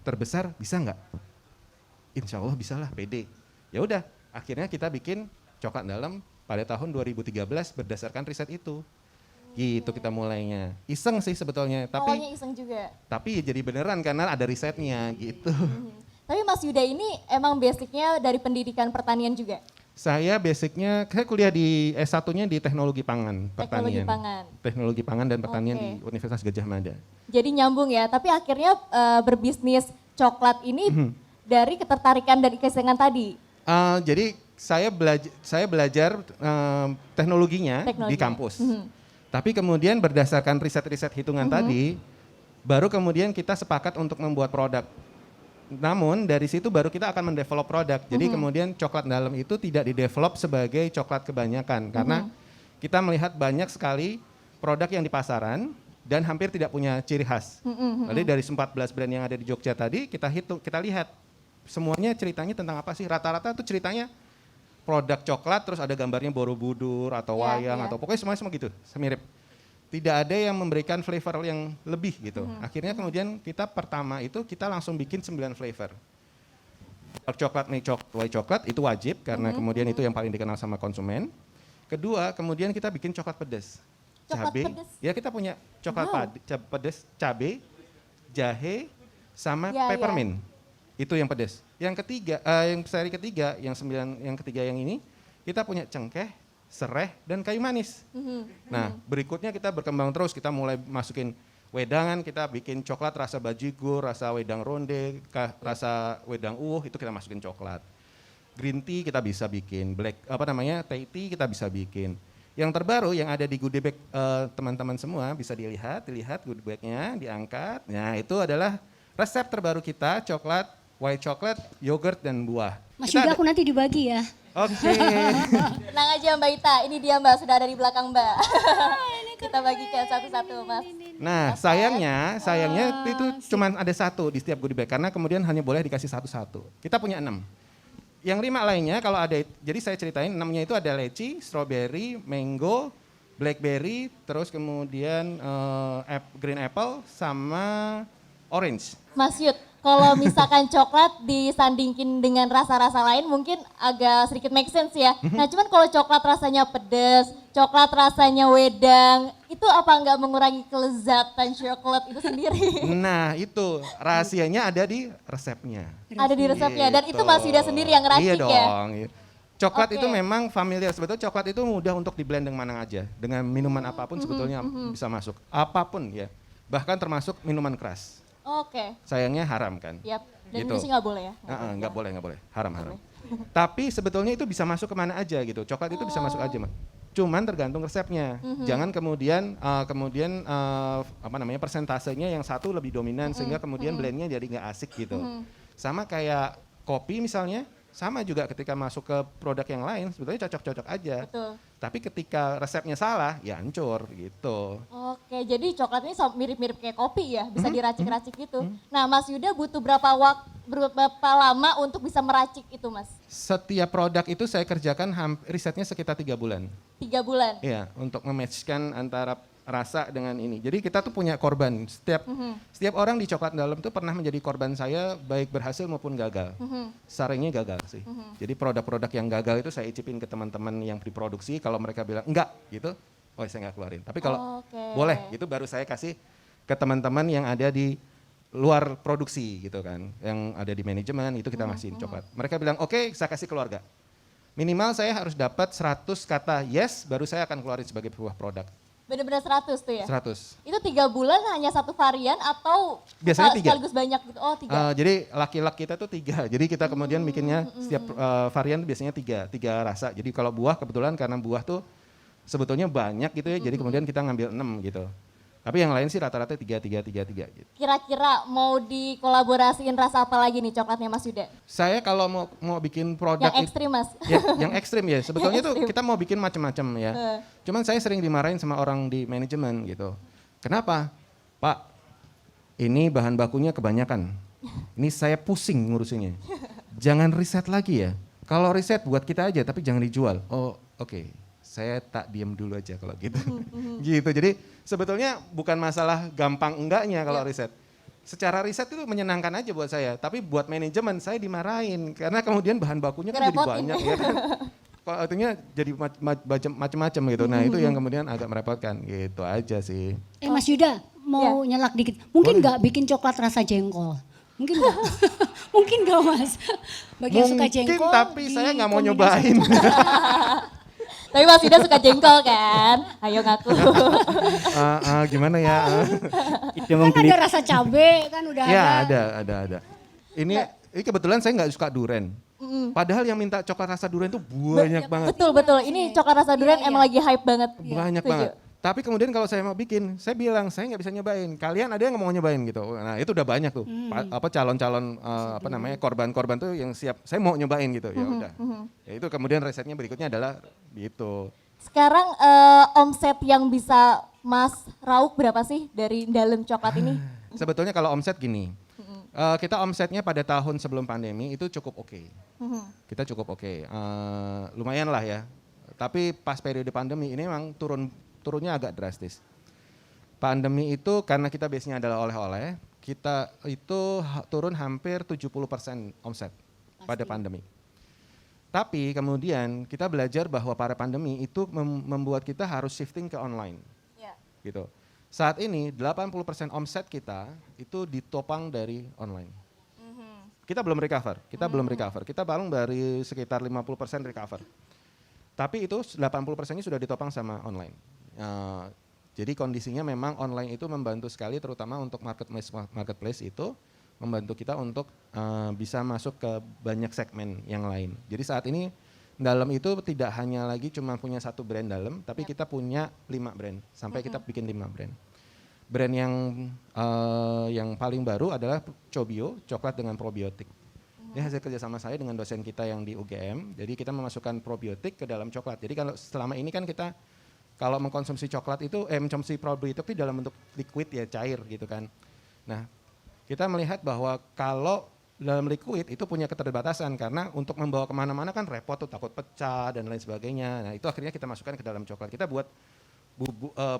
Speaker 5: terbesar, bisa nggak? Insya Allah bisa lah, pede. Ya udah, akhirnya kita bikin coklat dalam pada tahun 2013 berdasarkan riset itu. Gitu kita mulainya. Iseng sih sebetulnya,
Speaker 3: Awalnya iseng juga.
Speaker 5: tapi jadi beneran karena ada risetnya gitu.
Speaker 3: Tapi Mas Yuda ini emang basicnya dari pendidikan pertanian juga?
Speaker 5: Saya basicnya, saya kuliah di S1-nya di Teknologi Pangan,
Speaker 3: Teknologi
Speaker 5: Pertanian.
Speaker 3: pangan.
Speaker 5: Teknologi Pangan dan Pertanian
Speaker 3: Oke.
Speaker 5: di Universitas Gadjah Mada.
Speaker 3: Jadi nyambung ya, tapi akhirnya berbisnis coklat ini dari ketertarikan dan kesenangan tadi.
Speaker 5: Jadi saya belajar teknologinya di
Speaker 3: Teknologi.
Speaker 5: kampus. Tapi kemudian berdasarkan riset-riset hitungan tadi, baru kemudian kita sepakat untuk membuat produk. Namun dari situ baru kita akan mendevelop produk. Jadi kemudian coklat dalam itu tidak didevelop sebagai coklat kebanyakan. Karena kita melihat banyak sekali produk yang di pasaran dan hampir tidak punya ciri khas. Jadi dari 14 brand yang ada di Jogja tadi, kita lihat semuanya ceritanya tentang apa sih? Rata-rata itu ceritanya produk coklat terus ada gambarnya Borobudur atau
Speaker 3: Ya,
Speaker 5: wayang
Speaker 3: ya.
Speaker 5: atau pokoknya semua gitu, semirip. Tidak ada yang memberikan flavor yang lebih gitu. Akhirnya kemudian kita pertama itu kita langsung bikin 9 flavor. Coklat nih, white coklat itu wajib karena kemudian itu yang paling dikenal sama konsumen. Kedua, kemudian kita bikin coklat pedas.
Speaker 3: Coklat
Speaker 5: Cabe.
Speaker 3: pedas?
Speaker 5: Ya kita punya coklat pedas, cabe, jahe, sama
Speaker 3: Ya, ya.
Speaker 5: peppermint. Itu yang pedas. Yang ketiga, yang seri ketiga, yang ketiga yang ini, kita punya cengkeh, sereh, dan kayu manis. Nah, berikutnya kita berkembang terus, kita mulai masukin wedangan, kita bikin coklat rasa bajigur, rasa wedang ronde, rasa wedang itu kita masukin coklat. Green tea kita bisa bikin, Thai tea kita bisa bikin. Yang terbaru yang ada di goodie bag teman-teman semua bisa dilihat goodie bagnya, diangkat. Nah, itu adalah resep terbaru kita, coklat, white chocolate, yogurt, dan buah.
Speaker 1: Mas
Speaker 5: Kita
Speaker 1: Yuda
Speaker 5: ada-
Speaker 1: aku nanti dibagi ya.
Speaker 5: Oke.
Speaker 3: Tenang aja Mbak Ita, ini dia Mbak, sudah ada di belakang Mbak. Kita bagikan satu-satu Mas.
Speaker 5: Nah, sayangnya itu cuma ada 1 di setiap goodie bag karena kemudian hanya boleh dikasih 1-1. Kita punya 6. Yang 5 lainnya kalau ada, jadi saya ceritain 6-nya itu ada leci, strawberry, mango, blackberry, terus kemudian green apple sama orange.
Speaker 3: Mas Yud, kalau misalkan coklat disandingkin dengan rasa-rasa lain mungkin agak sedikit make sense ya. Nah cuman kalau coklat rasanya pedas, coklat rasanya wedang, itu apa nggak mengurangi kelezatan coklat itu sendiri?
Speaker 5: Nah itu rahasianya ada di resepnya.
Speaker 3: Ada di resepnya dan itu
Speaker 5: Gitu.
Speaker 3: Mas Yuda sendiri yang
Speaker 5: Iya
Speaker 3: racik ya?
Speaker 5: dong. Iya. Coklat
Speaker 3: Oke.
Speaker 5: itu memang familiar, sebetulnya coklat itu mudah untuk di blend dengan mana aja. Dengan minuman apapun sebetulnya bisa masuk. Apapun ya, bahkan termasuk minuman keras.
Speaker 3: Oke,
Speaker 5: Sayangnya haram kan.
Speaker 3: yap. Dan
Speaker 5: Gitu.
Speaker 3: Indonesia nggak boleh ya?
Speaker 5: Nggak boleh, haram. Tapi sebetulnya itu bisa masuk kemana aja gitu. Coklat itu bisa masuk aja, Mak. Cuman tergantung resepnya. Jangan kemudian apa namanya persentasenya yang satu lebih dominan sehingga kemudian blendnya jadi nggak asik gitu. Sama kayak kopi misalnya, sama juga ketika masuk ke produk yang lain sebetulnya cocok-cocok aja.
Speaker 3: Betul.
Speaker 5: Tapi ketika resepnya salah, ya hancur gitu.
Speaker 3: Oke, jadi coklat ini mirip-mirip kayak kopi ya, bisa diracik-racik gitu. Nah, Mas Yuda butuh berapa lama untuk bisa meracik itu, Mas?
Speaker 5: Setiap produk itu saya kerjakan risetnya sekitar 3 bulan.
Speaker 3: 3 bulan.
Speaker 5: Iya, untuk nge-match-kan antara rasa dengan ini. Jadi kita tuh punya korban. Setiap orang di coklat dalam tuh pernah menjadi korban saya baik berhasil maupun gagal. Saringnya gagal sih. Jadi produk-produk yang gagal itu saya icipin ke teman-teman yang diproduksi. Kalau mereka bilang enggak gitu, oh saya nggak keluarin. Tapi kalau
Speaker 3: Oke.
Speaker 5: boleh gitu baru saya kasih ke teman-teman yang ada di luar produksi gitu kan. Yang ada di manajemen itu kita masihin coklat. Mereka bilang oke, saya kasih keluarga. Minimal saya harus dapat 100 kata yes baru saya akan keluarin sebagai sebuah produk.
Speaker 3: Bener-bener 100 tuh ya?
Speaker 5: 100.
Speaker 3: Itu 3 bulan hanya satu varian atau
Speaker 5: Biasanya 3.
Speaker 3: sekaligus banyak gitu? Oh 3.
Speaker 5: Jadi laki-laki kita tuh 3. Jadi kita kemudian bikinnya setiap varian tuh biasanya 3 rasa. Jadi kalau buah kebetulan karena buah tuh sebetulnya banyak gitu ya. Jadi kemudian kita ngambil 6 gitu. Tapi yang lain sih rata-rata 3 gitu.
Speaker 3: Kira-kira mau dikolaborasiin rasa apa lagi nih coklatnya Mas Yuda?
Speaker 5: Saya kalau mau bikin produk
Speaker 3: Yang ekstrim Mas?
Speaker 5: yang ekstrim ya. Sebetulnya tuh kita mau bikin macam-macam ya. Cuman saya sering dimarahin sama orang di manajemen gitu. Kenapa? Pak, ini bahan bakunya kebanyakan. Ini saya pusing ngurusinnya. Jangan riset lagi ya. Kalau riset buat kita aja tapi jangan dijual. Oh, oke. Saya tak diam dulu aja kalau gitu. Gitu. Jadi sebetulnya bukan masalah gampang enggaknya kalau riset. Secara riset itu menyenangkan aja buat saya, tapi buat manajemen saya dimarahin karena kemudian bahan bakunya kan jadi
Speaker 3: Ngerepotin.
Speaker 5: banyak ya kan. Kok artinya jadi macam-macam gitu. Nah, itu yang kemudian agak merepotkan gitu aja sih.
Speaker 1: Mas Yuda mau nyelak dikit. Mungkin nggak bikin coklat rasa jengkol? Mungkin nggak? Mungkin nggak Mas? Bagi yang suka
Speaker 5: Mungkin
Speaker 1: jengkol.
Speaker 5: tapi saya nggak mau
Speaker 1: dikombinasikan.
Speaker 5: nyobain.
Speaker 3: Tapi Mas Yuda suka jengkol kan? Ayo ngaku.
Speaker 5: Gimana ya?
Speaker 2: Ide
Speaker 1: Kan
Speaker 2: membeli
Speaker 1: ada rasa cabe, kan udah
Speaker 5: Ya
Speaker 1: ada.
Speaker 5: ada. Ini kebetulan saya nggak suka duren. Padahal yang minta coklat rasa duren itu banyak banget.
Speaker 3: Betul. Ini coklat rasa durian emang lagi hype banget.
Speaker 5: Banyak
Speaker 3: Setuju.
Speaker 5: banget. Tapi kemudian kalau saya mau bikin, saya bilang saya nggak bisa nyobain. Kalian ada yang mau nyobain gitu. Nah itu udah banyak tuh. Calon-calon korban-korban tuh yang siap. Saya mau nyobain gitu. Ya udah. Ya itu kemudian resepnya berikutnya adalah gitu.
Speaker 3: Sekarang omset yang bisa Mas Rauk berapa sih dari dalam coklat ini?
Speaker 5: Sebetulnya kalau omset gini. Kita omsetnya pada tahun sebelum pandemi itu cukup oke. Kita cukup oke. Lumayan lah ya. Tapi pas periode pandemi ini memang turunnya agak drastis. Pandemi itu karena kita base-nya adalah oleh-oleh, kita itu turun hampir 70% omset pada pandemi. Tapi kemudian kita belajar bahwa pada pandemi itu membuat kita harus shifting ke online. Gitu. Saat ini 80% omset kita itu ditopang dari online. Kita belum recover, kita paling dari sekitar 50% recover. Tapi itu 80%-nya sudah ditopang sama online. Jadi kondisinya memang online itu membantu sekali terutama untuk marketplace itu membantu kita untuk bisa masuk ke banyak segmen yang lain. Jadi saat ini dalam itu tidak hanya lagi cuma punya satu brand dalam, tapi kita punya 5 brand sampai kita bikin 5 brand. Brand yang paling baru adalah Cobio, coklat dengan probiotik. Ini hasil kerjasama saya dengan dosen kita yang di UGM. Jadi kita memasukkan probiotik ke dalam coklat. Jadi kalau selama ini kan kita kalau mengkonsumsi coklat itu, mengkonsumsi probiotik itu dalam bentuk liquid ya, cair gitu kan. Nah, kita melihat bahwa kalau dalam liquid itu punya keterbatasan karena untuk membawa kemana-mana kan repot tuh, takut pecah dan lain sebagainya. Nah itu akhirnya kita masukkan ke dalam coklat. Kita buat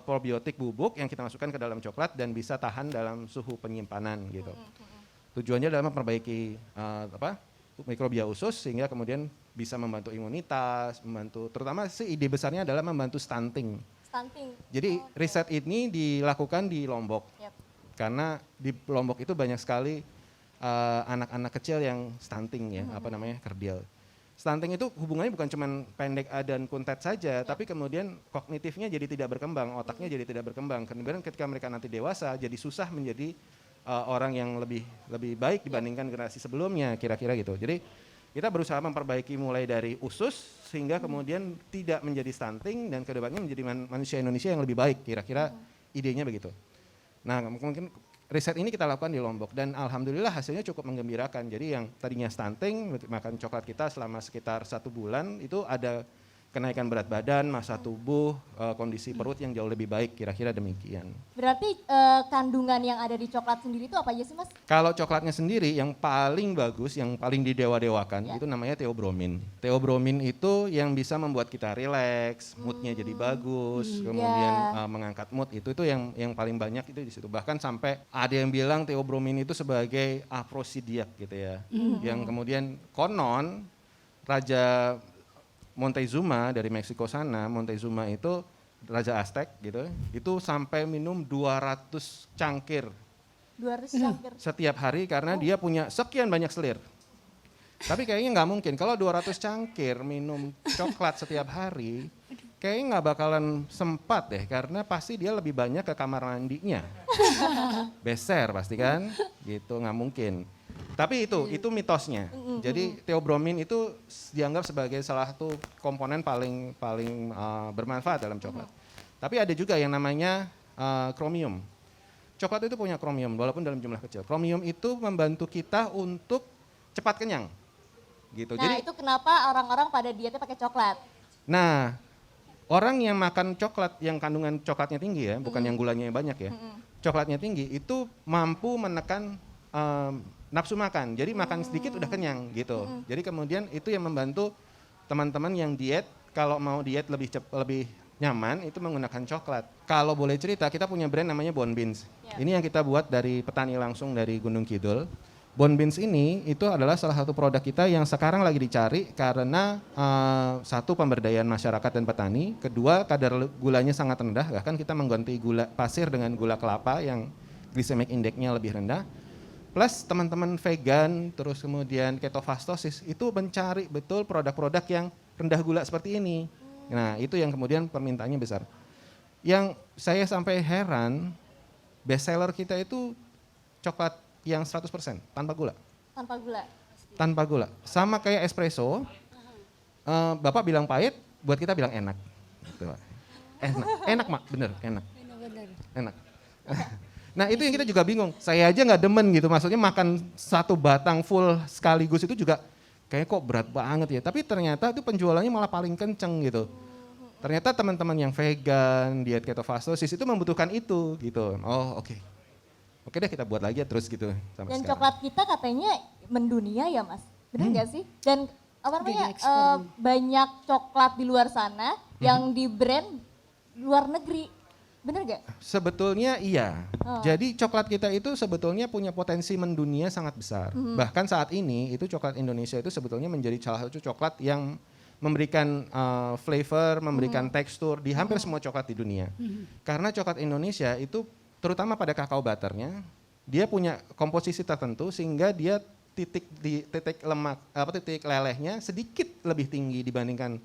Speaker 5: probiotik bubuk yang kita masukkan ke dalam coklat dan bisa tahan dalam suhu penyimpanan gitu. Tujuannya adalah memperbaiki mikrobia usus sehingga kemudian bisa membantu imunitas, membantu terutama sih ide besarnya adalah membantu stunting.
Speaker 3: Stunting.
Speaker 5: Jadi riset ini dilakukan di Lombok.
Speaker 3: Yap.
Speaker 5: Karena di Lombok itu banyak sekali anak-anak kecil yang stunting ya, kerdil. Stunting itu hubungannya bukan cuma pendek A dan kuntet saja, tapi kemudian kognitifnya jadi tidak berkembang, otaknya jadi tidak berkembang. Kemudian ketika mereka nanti dewasa jadi susah menjadi orang yang lebih baik dibandingkan generasi sebelumnya, kira-kira gitu. Jadi kita berusaha memperbaiki mulai dari usus sehingga kemudian tidak menjadi stunting dan kedepannya menjadi manusia Indonesia yang lebih baik, kira-kira idenya begitu. Nah, mungkin riset ini kita lakukan di Lombok dan alhamdulillah hasilnya cukup menggembirakan. Jadi yang tadinya stunting, makan coklat kita selama sekitar 1 bulan itu ada kenaikan berat badan, massa tubuh, kondisi perut yang jauh lebih baik, kira-kira demikian.
Speaker 3: Berarti kandungan yang ada di coklat sendiri itu apa aja sih, Mas?
Speaker 5: Kalau coklatnya sendiri yang paling bagus, yang paling didewa-dewakan itu namanya theobromine. Theobromine itu yang bisa membuat kita rileks, moodnya jadi bagus, kemudian mengangkat mood itu yang paling banyak itu di situ. Bahkan sampai ada yang bilang theobromine itu sebagai afrosidiak gitu ya. Yang kemudian konon Raja Montezuma dari Meksiko sana, Montezuma itu Raja Aztec gitu, itu sampai minum 200 cangkir
Speaker 3: 200 cangkir.
Speaker 5: setiap hari karena dia punya sekian banyak selir. Tapi kayaknya nggak mungkin, kalau 200 cangkir minum coklat setiap hari, kayaknya nggak bakalan sempat deh, karena pasti dia lebih banyak ke kamar mandinya. Beser pasti kan, gitu nggak mungkin. Tapi itu mitosnya. Jadi theobromine itu dianggap sebagai salah satu komponen paling bermanfaat dalam coklat. Tapi ada juga yang namanya kromium. Coklat itu punya kromium walaupun dalam jumlah kecil. Kromium itu membantu kita untuk cepat kenyang. Gitu.
Speaker 3: Nah,
Speaker 5: Jadi
Speaker 3: itu kenapa orang-orang pada dietnya pakai coklat?
Speaker 5: nah, orang yang makan coklat yang kandungan coklatnya tinggi ya, bukan yang gulanya banyak ya. Coklatnya tinggi itu mampu menekan nafsu makan. Jadi makan sedikit udah kenyang gitu. Jadi kemudian itu yang membantu teman-teman yang diet, kalau mau diet lebih nyaman itu menggunakan coklat. Kalau boleh cerita, kita punya brand namanya Bon Beans. Ini yang kita buat dari petani langsung dari Gunung Kidul. Bon Beans ini itu adalah salah satu produk kita yang sekarang lagi dicari karena satu, pemberdayaan masyarakat dan petani, kedua kadar gulanya sangat rendah, bahkan kita mengganti gula pasir dengan gula kelapa yang glycemic index-nya lebih rendah. Plus teman-teman vegan, terus kemudian ketofastosis itu mencari betul produk-produk yang rendah gula seperti ini. Nah itu yang kemudian permintaannya besar. Yang saya sampai heran, best seller kita itu coklat yang 100% tanpa gula.
Speaker 3: Tanpa gula.
Speaker 5: Tanpa gula. Sama kayak espresso, Bapak bilang pahit, buat kita bilang enak. Gitu. Enak Mak, bener, enak. Enak. Nah itu yang kita juga bingung, saya aja nggak demen gitu, maksudnya makan satu batang full sekaligus itu juga kayak kok berat banget ya, tapi ternyata itu penjualannya malah paling kenceng gitu. Ternyata teman-teman yang vegan, diet ketofastosis itu membutuhkan itu gitu. Oh oke deh kita buat lagi ya terus gitu. Sampai
Speaker 3: Dan
Speaker 5: sekarang.
Speaker 3: coklat kita katanya mendunia ya, Mas? Bener nggak sih? Dan apa namanya,
Speaker 1: diekspor.
Speaker 3: banyak coklat di luar sana yang di brand luar negeri. Bener gak?
Speaker 5: Sebetulnya iya. Jadi coklat kita itu sebetulnya punya potensi mendunia sangat besar. Bahkan saat ini itu coklat Indonesia itu sebetulnya menjadi salah satu coklat yang memberikan flavor, memberikan tekstur di hampir semua coklat di dunia. Karena coklat Indonesia itu terutama pada kakao butternya, dia punya komposisi tertentu sehingga dia titik lemak titik lelehnya sedikit lebih tinggi dibandingkan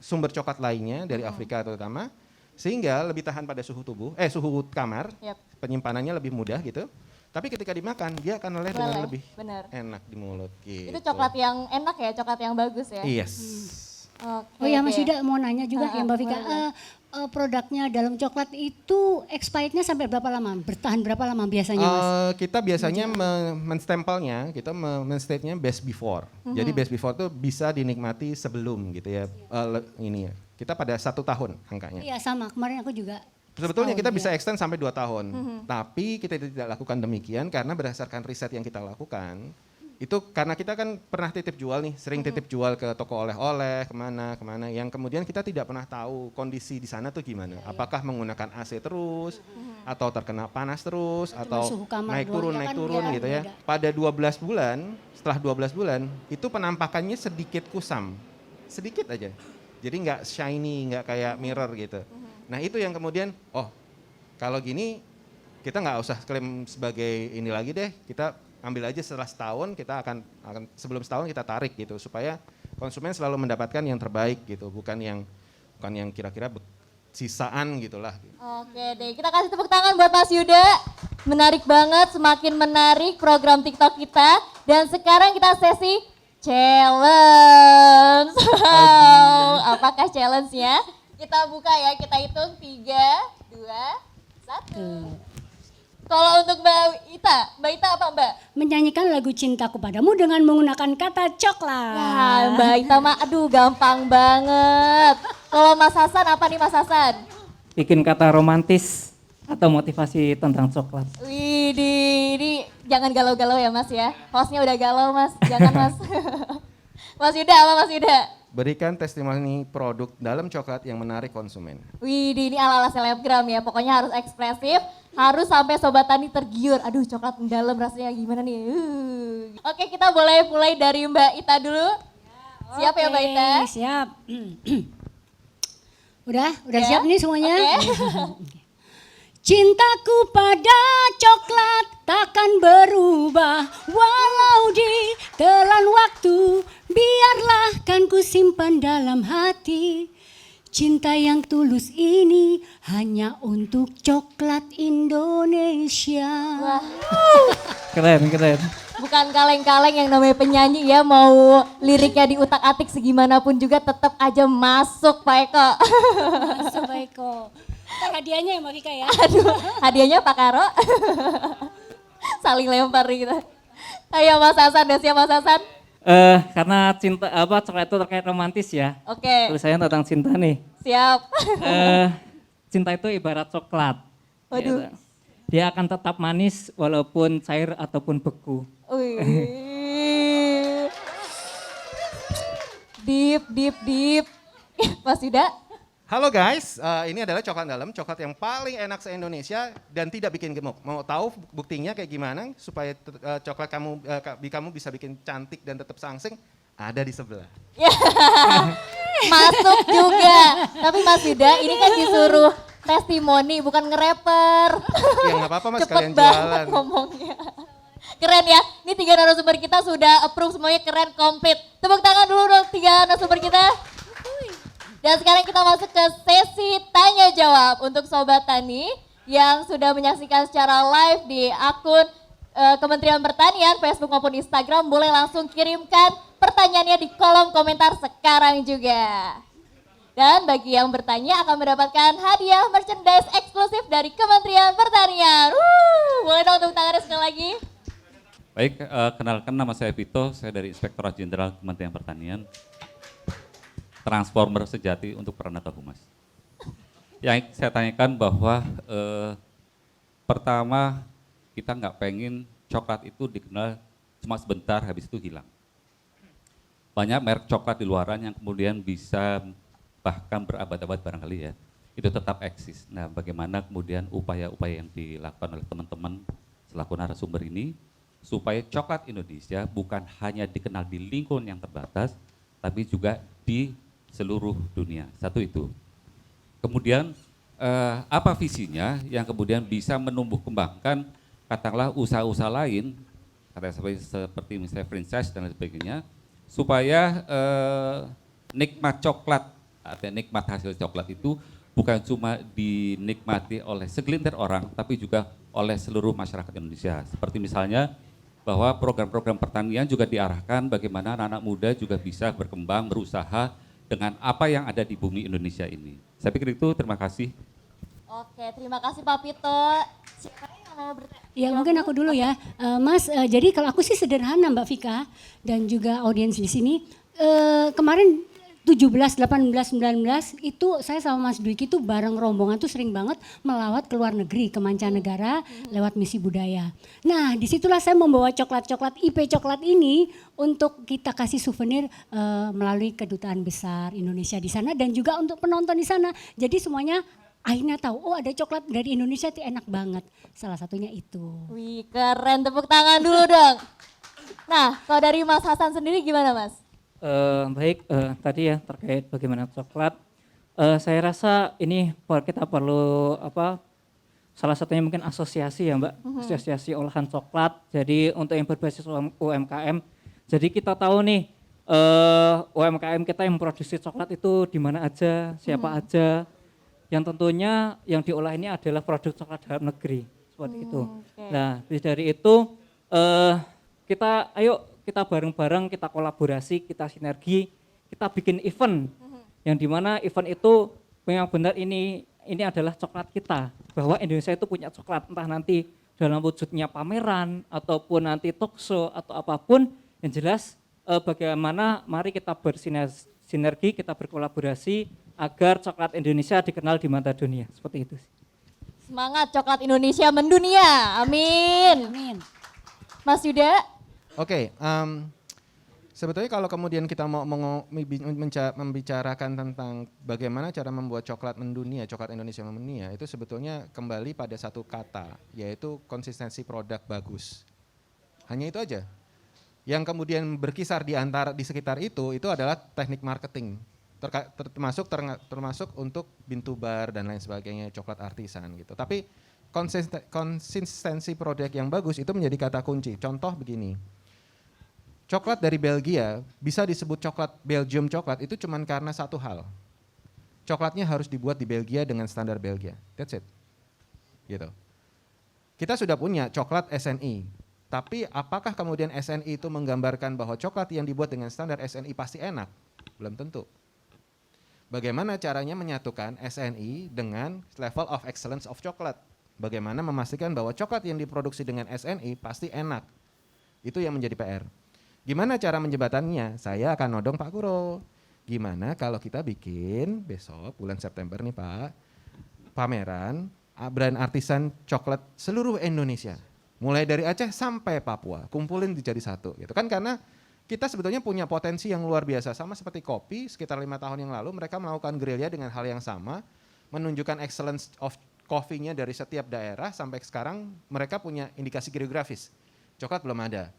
Speaker 5: sumber coklat lainnya dari Afrika terutama. Sehingga lebih tahan pada suhu kamar, penyimpanannya lebih mudah gitu. Tapi ketika dimakan dia akan meleleh dengan lebih enak di mulut. Gitu.
Speaker 3: Itu coklat yang enak ya, coklat yang bagus ya?
Speaker 5: Yes.
Speaker 3: Oke,
Speaker 1: Oh ya Mas
Speaker 3: oke.
Speaker 1: Yuda mau nanya juga ya Mbak Vika,
Speaker 3: boleh.
Speaker 1: produknya dalam coklat itu expirednya sampai berapa lama? Bertahan berapa lama biasanya Mas?
Speaker 5: Kita biasanya menstempelnya, kita menstatenya best before. Jadi best before itu bisa dinikmati sebelum gitu ya. Ini ya. Kita pada 1 tahun angkanya.
Speaker 1: Iya sama, kemarin aku juga.
Speaker 5: Sebetulnya kita
Speaker 1: setahun,
Speaker 5: bisa
Speaker 1: ya.
Speaker 5: extend sampai 2 tahun. Tapi kita tidak lakukan demikian karena berdasarkan riset yang kita lakukan, Itu karena kita kan pernah titip jual nih, sering titip jual ke toko oleh-oleh, kemana, yang kemudian kita tidak pernah tahu kondisi di sana tuh gimana. Apakah menggunakan AC terus, atau terkena panas terus, atau
Speaker 1: suhu kamar
Speaker 5: naik turun
Speaker 1: ya,
Speaker 5: gitu ya.
Speaker 1: beda.
Speaker 5: Pada 12 bulan, setelah 12 bulan, itu penampakannya sedikit kusam, sedikit aja. Jadi nggak shiny, nggak kayak mirror gitu. Nah itu yang kemudian, oh kalau gini kita nggak usah klaim sebagai ini lagi deh, kita ambil aja setelah setahun, kita akan sebelum setahun kita tarik gitu supaya konsumen selalu mendapatkan yang terbaik gitu, bukan yang kira-kira sisaan gitulah.
Speaker 3: Oke deh, kita kasih tepuk tangan buat Mas Yuda. Menarik banget, semakin menarik program TikTok kita. Dan sekarang kita sesi challenge. Wow, apakah challenge-nya? Kita buka ya, kita hitung 3, 2, 1. Kalau untuk Mbak Ita apa Mbak?
Speaker 1: Menyanyikan lagu Cintaku Padamu dengan menggunakan kata coklat.
Speaker 3: Ya Mbak Ita mah aduh gampang banget. Kalau Mas Hasan apa nih Mas Hasan?
Speaker 2: Bikin kata romantis atau motivasi tentang coklat.
Speaker 3: Wih, ini jangan galau-galau ya Mas ya. Hostnya udah galau Mas, jangan Mas. Mas Yuda apa Mas Yuda?
Speaker 5: Berikan testimoni produk dalam coklat yang menarik konsumen.
Speaker 3: Wih, ini ala-ala selebgram ya. Pokoknya harus ekspresif, harus sampai Sobat Tani tergiur. Aduh, coklat dalam rasanya gimana nih? Oke, kita boleh mulai dari Mbak Ita dulu. Siap ya Mbak Ita?
Speaker 1: Siap. Udah
Speaker 3: Ya.
Speaker 1: siap nih semuanya?
Speaker 3: Oke.
Speaker 1: Cintaku pada coklat takkan berubah walau di telan waktu, biarlah kan ku simpan dalam hati. Cinta yang tulus ini hanya untuk coklat Indonesia.
Speaker 3: Wah,
Speaker 2: Keren.
Speaker 3: bukan kaleng-kaleng yang namanya penyanyi ya, mau liriknya diutak-atik segimanapun juga tetap aja masuk Pak Eko.
Speaker 1: Sebaiko. Ntar hadiahnya ya Mbak Vika ya.
Speaker 3: Aduh, hadiahnya Pak Karo. Saling lempar gitu. Ayo Mas Hasan, udah siap Mas Hasan?
Speaker 2: Karena coklat itu terkait romantis ya.
Speaker 3: Oke,
Speaker 2: Tulisannya tentang cinta nih.
Speaker 3: siap.
Speaker 2: Cinta itu ibarat coklat.
Speaker 3: Waduh.
Speaker 2: Dia akan tetap manis walaupun cair ataupun beku.
Speaker 3: Wih. Deep. Mas Yuda?
Speaker 5: Halo guys, ini adalah coklat dalam, coklat yang paling enak se-Indonesia dan tidak bikin gemuk. Mau tahu buktinya kayak gimana supaya coklat kamu bisa bikin cantik dan tetap sangsing? Ada di sebelah.
Speaker 3: Masuk juga. Tapi Mas Yuda ini kan disuruh testimoni bukan nge-rapper.
Speaker 5: Ya nggak apa-apa mas,
Speaker 3: Cepet
Speaker 5: kalian
Speaker 3: banget
Speaker 5: jualan.
Speaker 3: ngomongnya. Keren ya, ini 3 narasumber kita sudah approve semuanya keren, komplit. Tepuk tangan dulu dong 3 narasumber kita. Dan sekarang kita masuk ke sesi tanya jawab untuk Sobat Tani yang sudah menyaksikan secara live di akun Kementerian Pertanian, Facebook maupun Instagram. Boleh langsung kirimkan pertanyaannya di kolom komentar sekarang juga. Dan bagi yang bertanya akan mendapatkan hadiah merchandise eksklusif dari Kementerian Pertanian. Boleh dong tepuk tangannya sekali lagi.
Speaker 6: Baik, kenalkan nama saya Vito, saya dari Inspektorat Jenderal Kementerian Pertanian. Transformer sejati untuk Pranata Humas. Yang saya tanyakan bahwa pertama kita nggak pengen coklat itu dikenal cuma sebentar habis itu hilang. Banyak merek coklat di luaran yang kemudian bisa bahkan berabad-abad barangkali ya, itu tetap eksis. Nah bagaimana kemudian upaya-upaya yang dilakukan oleh teman-teman selaku narasumber ini supaya coklat Indonesia bukan hanya dikenal di lingkungan yang terbatas, tapi juga di seluruh dunia. Satu itu. Kemudian apa visinya yang kemudian bisa menumbuh kembangkan katakanlah usaha-usaha lain, katakanlah seperti misalnya franchise dan lain sebagainya, supaya nikmat coklat atau nikmat hasil coklat itu bukan cuma dinikmati oleh segelintir orang, tapi juga oleh seluruh masyarakat Indonesia. Seperti misalnya bahwa program-program pertanian juga diarahkan bagaimana anak-anak muda juga bisa berkembang, berusaha dengan apa yang ada di bumi Indonesia ini. Saya pikir itu, terima kasih.
Speaker 3: Oke, terima kasih Pak Pito. Siapa yang mau bertanya?
Speaker 1: Ya mungkin aku dulu ya, Mas. Jadi kalau aku sih sederhana Mbak Vika dan juga audiens di sini. Kemarin 17, 18, 19 itu saya sama Mas Dwiki tuh bareng rombongan tuh sering banget melawat ke luar negeri, ke mancanegara lewat misi budaya. Nah disitulah saya membawa coklat-coklat IP coklat ini untuk kita kasih souvenir melalui kedutaan besar Indonesia di sana dan juga untuk penonton di sana. Jadi semuanya akhirnya tahu, oh ada coklat dari Indonesia itu enak banget. Salah satunya itu.
Speaker 3: Wih keren, tepuk tangan dulu dong. Nah kalau dari Mas Hasan sendiri gimana Mas?
Speaker 2: Baik, tadi ya terkait bagaimana coklat. Saya rasa ini kita perlu salah satunya mungkin asosiasi ya Mbak, asosiasi olahan coklat. Jadi untuk yang berbasis UMKM, jadi kita tahu nih UMKM kita yang memproduksi coklat itu di mana aja, siapa aja. Yang tentunya yang diolah ini adalah produk coklat dalam negeri, seperti itu.
Speaker 3: Okay.
Speaker 2: Nah dari itu kita bareng-bareng, kita kolaborasi, kita sinergi, kita bikin event yang dimana event itu memang benar ini adalah coklat kita, bahwa Indonesia itu punya coklat, entah nanti dalam wujudnya pameran ataupun nanti talk show atau apapun, yang jelas bagaimana mari kita bersinergi, kita berkolaborasi agar coklat Indonesia dikenal di mata dunia, seperti itu.
Speaker 3: Semangat coklat Indonesia mendunia, amin.
Speaker 1: Amin.
Speaker 3: Mas Yuda?
Speaker 5: Oke, sebetulnya kalau kemudian kita mau membicarakan tentang bagaimana cara membuat coklat mendunia, coklat Indonesia mendunia, itu sebetulnya kembali pada satu kata, yaitu konsistensi produk bagus. Hanya itu aja. Yang kemudian berkisar di sekitar itu adalah teknik marketing, termasuk untuk bintu bar dan lain sebagainya, coklat artisan gitu. Tapi konsistensi produk yang bagus itu menjadi kata kunci. Contoh begini. Coklat dari Belgia bisa disebut coklat Belgium coklat itu cuma karena satu hal. Coklatnya harus dibuat di Belgia dengan standar Belgia. That's it. Gitu. Kita sudah punya coklat SNI. Tapi apakah kemudian SNI itu menggambarkan bahwa coklat yang dibuat dengan standar SNI pasti enak? Belum tentu. Bagaimana caranya menyatukan SNI dengan level of excellence of coklat? Bagaimana memastikan bahwa coklat yang diproduksi dengan SNI pasti enak? Itu yang menjadi PR. Gimana cara menjembatannya? Saya akan nodong Pak Kuro. Gimana kalau kita bikin besok bulan September nih Pak, pameran brand artisan coklat seluruh Indonesia. Mulai dari Aceh sampai Papua, kumpulin dijadi satu gitu kan, karena kita sebetulnya punya potensi yang luar biasa. Sama seperti kopi, sekitar 5 tahun yang lalu mereka melakukan gerilya dengan hal yang sama, menunjukkan excellence of coffee-nya dari setiap daerah, sampai sekarang mereka punya indikasi geografis. Coklat belum ada.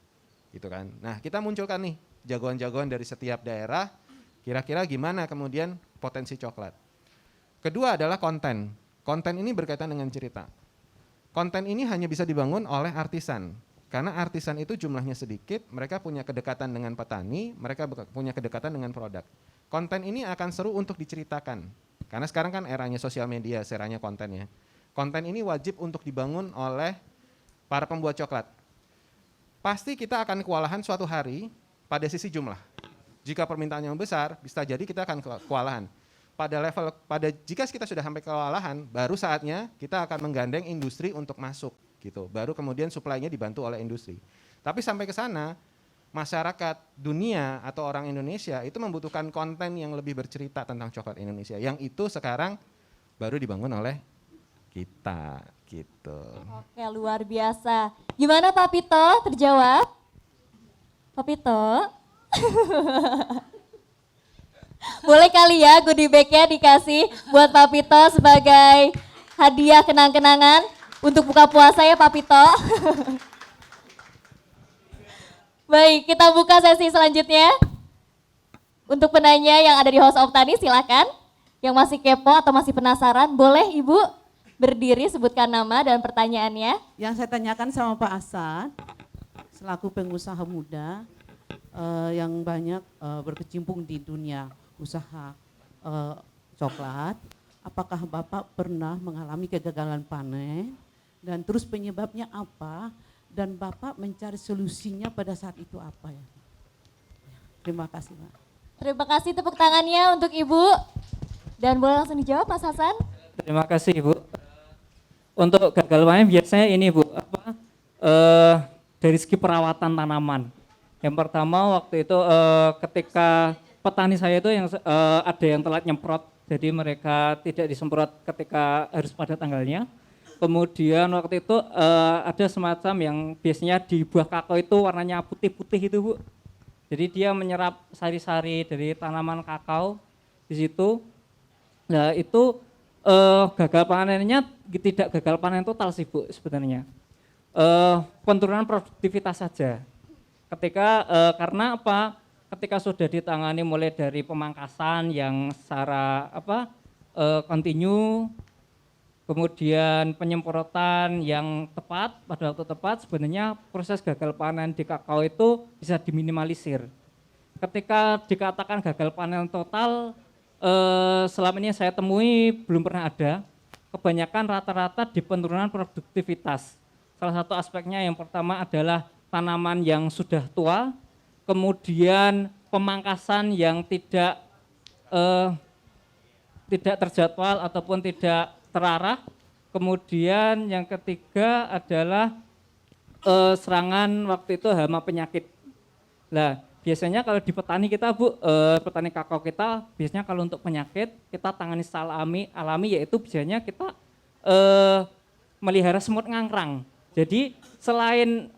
Speaker 5: Gitu kan. Nah, kita munculkan nih jagoan-jagoan dari setiap daerah, kira-kira gimana kemudian potensi coklat. Kedua adalah konten. Konten ini berkaitan dengan cerita. Konten ini hanya bisa dibangun oleh artisan. Karena artisan itu jumlahnya sedikit, mereka punya kedekatan dengan petani, mereka punya kedekatan dengan produk. Konten ini akan seru untuk diceritakan. Karena sekarang kan eranya sosial media, eranya kontennya. Konten ini wajib untuk dibangun oleh para pembuat coklat. Pasti kita akan kewalahan suatu hari pada sisi jumlah. Jika permintaannya besar, bisa jadi kita akan kewalahan. Jika kita sudah sampai kewalahan, baru saatnya kita akan menggandeng industri untuk masuk gitu. Baru kemudian supply-nya dibantu oleh industri. Tapi sampai ke sana, masyarakat dunia atau orang Indonesia itu membutuhkan konten yang lebih bercerita tentang coklat Indonesia. Yang itu sekarang baru dibangun oleh kita gitu.
Speaker 3: Oke, luar biasa. Gimana Pak Pito? Terjawab? Pak Pito? Boleh kali ya goodie bag-nya dikasih buat Pak Pito sebagai hadiah kenang-kenangan untuk buka puasa ya Pak Pito. Baik, kita buka sesi selanjutnya. Untuk penanya yang ada di House of Tani silakan. Yang masih kepo atau masih penasaran, boleh Ibu berdiri, sebutkan nama dan pertanyaannya.
Speaker 7: Yang saya tanyakan sama Pak Hasan, selaku pengusaha muda yang banyak berkecimpung di dunia usaha coklat, apakah Bapak pernah mengalami kegagalan panen dan terus penyebabnya apa dan Bapak mencari solusinya pada saat itu apa ya? Terima kasih Pak.
Speaker 3: Terima kasih, tepuk tangannya untuk Ibu. Dan boleh langsung dijawab Mas Hasan?
Speaker 2: Terima kasih Ibu. Untuk gagal panen biasanya ini Bu, dari segi perawatan tanaman. Yang pertama waktu itu ketika petani saya itu yang ada yang telat nyemprot, jadi mereka tidak disemprot ketika harus pada tanggalnya. Kemudian waktu itu ada semacam yang biasanya di buah kakao itu warnanya putih-putih itu Bu. Jadi dia menyerap sari-sari dari tanaman kakao di situ. Nah itu gagal panennya tidak gagal panen total sih Bu sebenarnya. Penurunan produktivitas saja. Ketika karena apa? Ketika sudah ditangani mulai dari pemangkasan yang secara kontinu, kemudian penyemprotan yang tepat pada waktu tepat, sebenarnya proses gagal panen di kakao itu bisa diminimalisir. Ketika dikatakan gagal panen total, selama ini saya temui belum pernah ada. Kebanyakan rata-rata di penurunan produktivitas. Salah satu aspeknya yang pertama adalah tanaman yang sudah tua, kemudian pemangkasan yang tidak terjadwal ataupun tidak terarah. Kemudian yang ketiga adalah serangan waktu itu hama penyakit. Nah, biasanya kalau di petani kita Bu, petani kakao kita biasanya kalau untuk penyakit kita tangani secara alami yaitu biasanya kita melihara semut ngangkrang. Jadi selain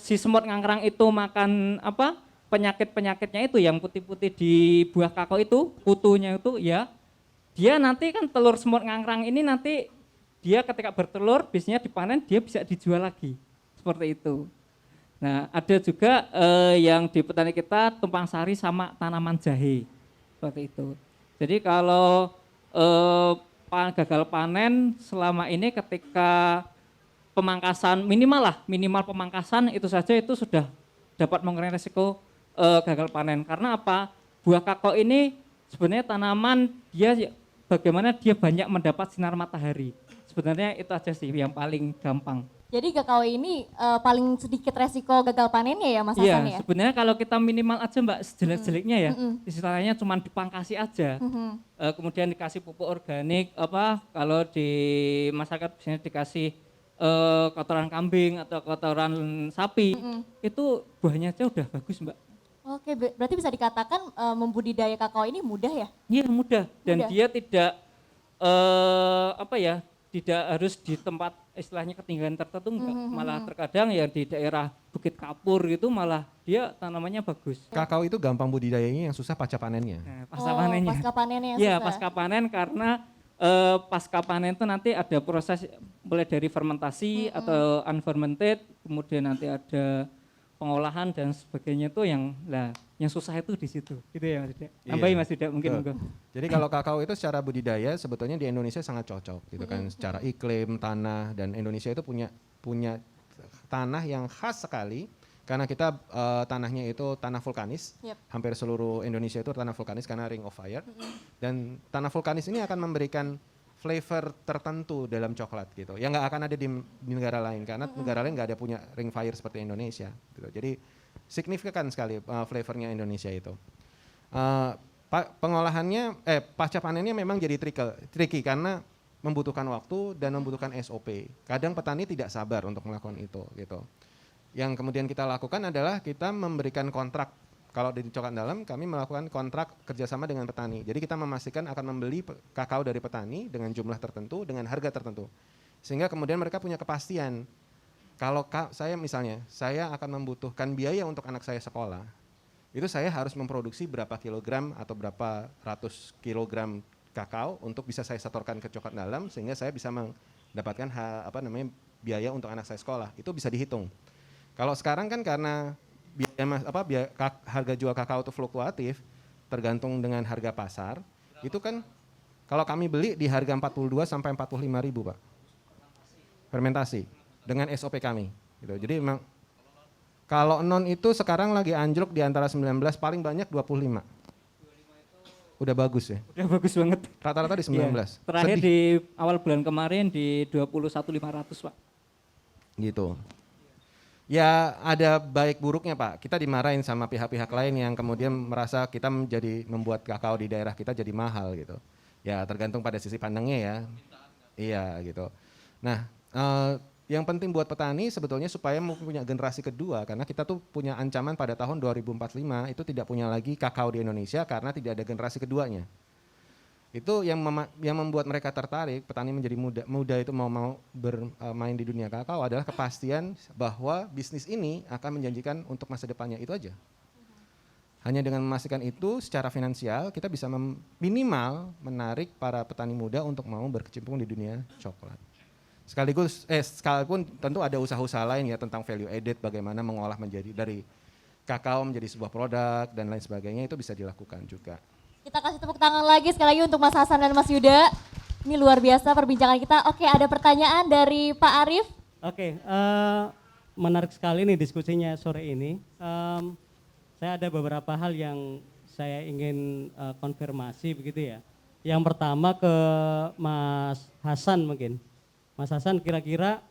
Speaker 2: si semut ngangkrang itu makan penyakit-penyakitnya itu yang putih-putih di buah kakao itu, kutunya itu ya, dia nanti kan telur semut ngangkrang ini nanti dia ketika bertelur biasanya dipanen dia bisa dijual lagi seperti itu. Nah ada juga yang di petani kita tumpang sari sama tanaman jahe seperti itu. Jadi kalau gagal panen selama ini ketika pemangkasan minimal pemangkasan itu saja itu sudah dapat mengurangi risiko gagal panen. Karena apa? Buah kakao ini sebenarnya tanaman dia bagaimana dia banyak mendapat sinar matahari. Sebenarnya itu aja sih yang paling gampang.
Speaker 3: Jadi kakao ini paling sedikit resiko gagal panennya ya Mas Hasan ya?
Speaker 2: Iya, sebenarnya kalau kita minimal aja Mbak sejelek-jeleknya ya, istilahnya cuma dipangkasi aja. Kemudian dikasih pupuk organik, kalau di masyarakat biasanya dikasih kotoran kambing atau kotoran sapi, itu buahnya aja udah bagus Mbak.
Speaker 3: Oke, berarti bisa dikatakan membudidaya kakao ini mudah ya?
Speaker 2: Iya mudah, dan
Speaker 3: Mudah.
Speaker 2: dia tidak tidak harus di tempat istilahnya ketinggian tertentu, enggak. Malah terkadang ya di daerah Bukit Kapur gitu malah dia tanamannya bagus.
Speaker 5: Kakao itu gampang budidayanya, yang susah pasca panennya.
Speaker 2: Nah, pasca panennya.
Speaker 3: Pasca panennya yang
Speaker 2: Iya,
Speaker 3: susah.
Speaker 2: pasca panen karena pasca panen itu nanti ada proses mulai dari fermentasi atau unfermented, kemudian nanti ada pengolahan dan sebagainya itu yang susah itu di situ. Gitu ya Mas Yuda. Tambahin Mas Yuda mungkin.
Speaker 5: Betul. Jadi kalau kakao itu secara budidaya sebetulnya di Indonesia sangat cocok gitu kan, secara iklim, tanah, dan Indonesia itu punya tanah yang khas sekali karena kita tanahnya itu tanah vulkanis.
Speaker 3: Yep.
Speaker 5: Hampir seluruh Indonesia itu tanah vulkanis karena ring of fire. Dan tanah vulkanis ini akan memberikan flavor tertentu dalam coklat gitu, yang nggak akan ada di negara lain karena negara lain nggak ada punya ring fire seperti Indonesia gitu. Jadi signifikan sekali flavornya Indonesia itu. Pengolahannya pasca panennya memang jadi tricky karena membutuhkan waktu dan membutuhkan SOP. Kadang petani tidak sabar untuk melakukan itu gitu. Yang kemudian kita lakukan adalah kita memberikan kontrak. Kalau di coklat dalam kami melakukan kontrak kerjasama dengan petani. Jadi kita memastikan akan membeli kakao dari petani dengan jumlah tertentu, dengan harga tertentu. Sehingga kemudian mereka punya kepastian. Kalau saya misalnya, saya akan membutuhkan biaya untuk anak saya sekolah. Itu saya harus memproduksi berapa kilogram atau berapa ratus kilogram kakao untuk bisa saya setorkan ke coklat dalam sehingga saya bisa mendapatkan biaya untuk anak saya sekolah. Itu bisa dihitung. Kalau sekarang kan karena harga jual kakao itu fluktuatif, tergantung dengan harga pasar. Itu kan kalau kami beli di harga 42 sampai 45 ribu Pak. Fermentasi dengan SOP kami. Gitu. Jadi memang kalau non itu sekarang lagi anjlok di antara 19 paling banyak 25. Udah bagus ya.
Speaker 2: Udah bagus banget.
Speaker 5: Rata-rata di 19.
Speaker 2: Ya, terakhir di awal bulan kemarin di 21.500 Pak.
Speaker 5: Gitu. Ya ada baik buruknya Pak, kita dimarahin sama pihak-pihak lain yang kemudian merasa kita membuat kakao di daerah kita jadi mahal gitu. Ya tergantung pada sisi pandangnya ya. Iya gitu. Nah Yang penting buat petani sebetulnya supaya punya generasi kedua, karena kita tuh punya ancaman pada tahun 2045 itu tidak punya lagi kakao di Indonesia karena tidak ada generasi keduanya. Itu yang membuat mereka tertarik, petani menjadi muda itu mau bermain di dunia kakao adalah kepastian bahwa bisnis ini akan menjanjikan untuk masa depannya, itu aja. Hanya dengan memastikan itu secara finansial kita bisa minimal menarik para petani muda untuk mau berkecimpung di dunia coklat. Sekalipun tentu ada usaha-usaha lain ya tentang value added, bagaimana mengolah menjadi dari kakao menjadi sebuah produk dan lain sebagainya, itu bisa dilakukan juga.
Speaker 3: Kita kasih tepuk tangan lagi sekali lagi untuk Mas Hasan dan Mas Yuda. Ini luar biasa perbincangan kita. Oke, ada pertanyaan dari Pak Arief.
Speaker 8: Oke, menarik sekali nih diskusinya sore ini. Saya ada beberapa hal yang saya ingin konfirmasi begitu ya. Yang pertama ke Mas Hasan mungkin. Mas Hasan, kira-kira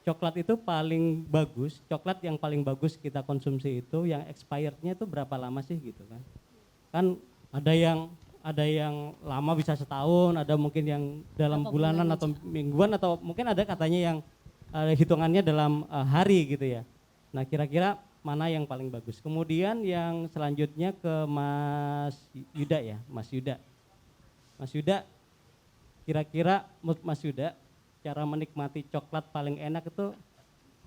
Speaker 8: coklat itu paling bagus, coklat yang paling bagus kita konsumsi itu yang expirednya itu berapa lama sih gitu kan? Kan ada yang lama bisa setahun, ada mungkin yang dalam bulanan atau mingguan, atau mungkin ada katanya yang hitungannya dalam hari gitu ya. Nah, kira-kira mana yang paling bagus? Kemudian yang selanjutnya ke Mas Yuda ya, Mas Yuda. Mas Yuda, kira-kira menurut Mas Yuda cara menikmati coklat paling enak itu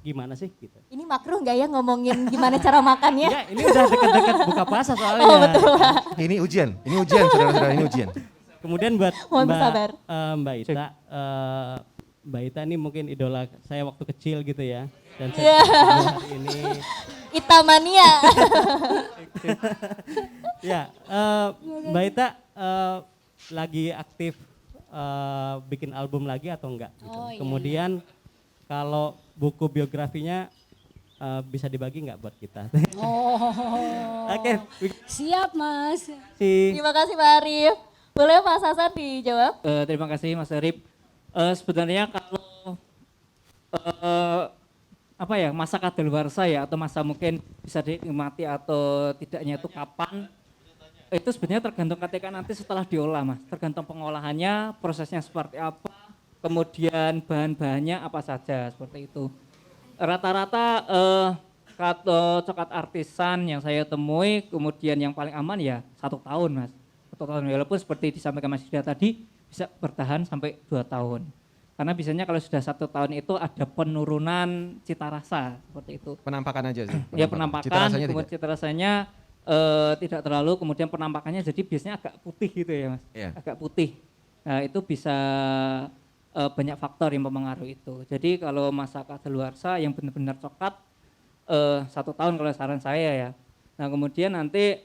Speaker 8: gimana sih gitu?
Speaker 3: Ini makruh nggak ya ngomongin gimana cara makannya?
Speaker 8: Ya, ini udah dekat-dekat buka puasa soalnya.
Speaker 3: Oh betul.
Speaker 5: Ini ujian saudara-saudara, ini ujian.
Speaker 8: Kemudian buat
Speaker 3: Mohon bersabar.
Speaker 8: Mbak Ita, Mbak Ita ini mungkin idola saya waktu kecil gitu ya. Dan
Speaker 3: Iya.
Speaker 8: saya ini
Speaker 3: Itamania.
Speaker 8: ya, Mbak Ita lagi aktif bikin album lagi atau enggak? Gitu.
Speaker 1: Oh, iya.
Speaker 8: Kemudian kalau buku biografinya bisa dibagi nggak buat kita?
Speaker 1: Oh.
Speaker 8: Oke,
Speaker 1: Siap Mas.
Speaker 3: Terima kasih Pak Arief. Boleh Mas Hasan dijawab?
Speaker 2: Terima kasih Mas Arif. Sebenarnya kalau masa kadaluarsa ya, atau masa mungkin bisa dinikmati atau tidaknya itu kapan? Itu sebenarnya tergantung ketika nanti setelah diolah Mas, tergantung pengolahannya, prosesnya seperti apa, kemudian bahan-bahannya apa saja, seperti itu. Rata-rata coklat artisan yang saya temui, kemudian yang paling aman ya 1 tahun Mas. 1 tahun, walaupun seperti disampaikan Mas Yuda tadi bisa bertahan sampai 2 tahun. Karena biasanya kalau sudah 1 tahun itu ada penurunan cita rasa, seperti itu.
Speaker 5: Penampakan aja sih.
Speaker 2: Ya penampakan,
Speaker 5: Cita rasanya
Speaker 2: kemudian
Speaker 5: tidak.
Speaker 2: cita rasanya tidak terlalu, kemudian penampakannya jadi biasanya agak putih gitu ya Mas,
Speaker 5: Iya.
Speaker 2: agak putih. Nah itu bisa banyak faktor yang mempengaruhi itu. Jadi kalau masa kadaluarsa yang benar-benar coklat 1 tahun kalau saran saya ya. Nah kemudian nanti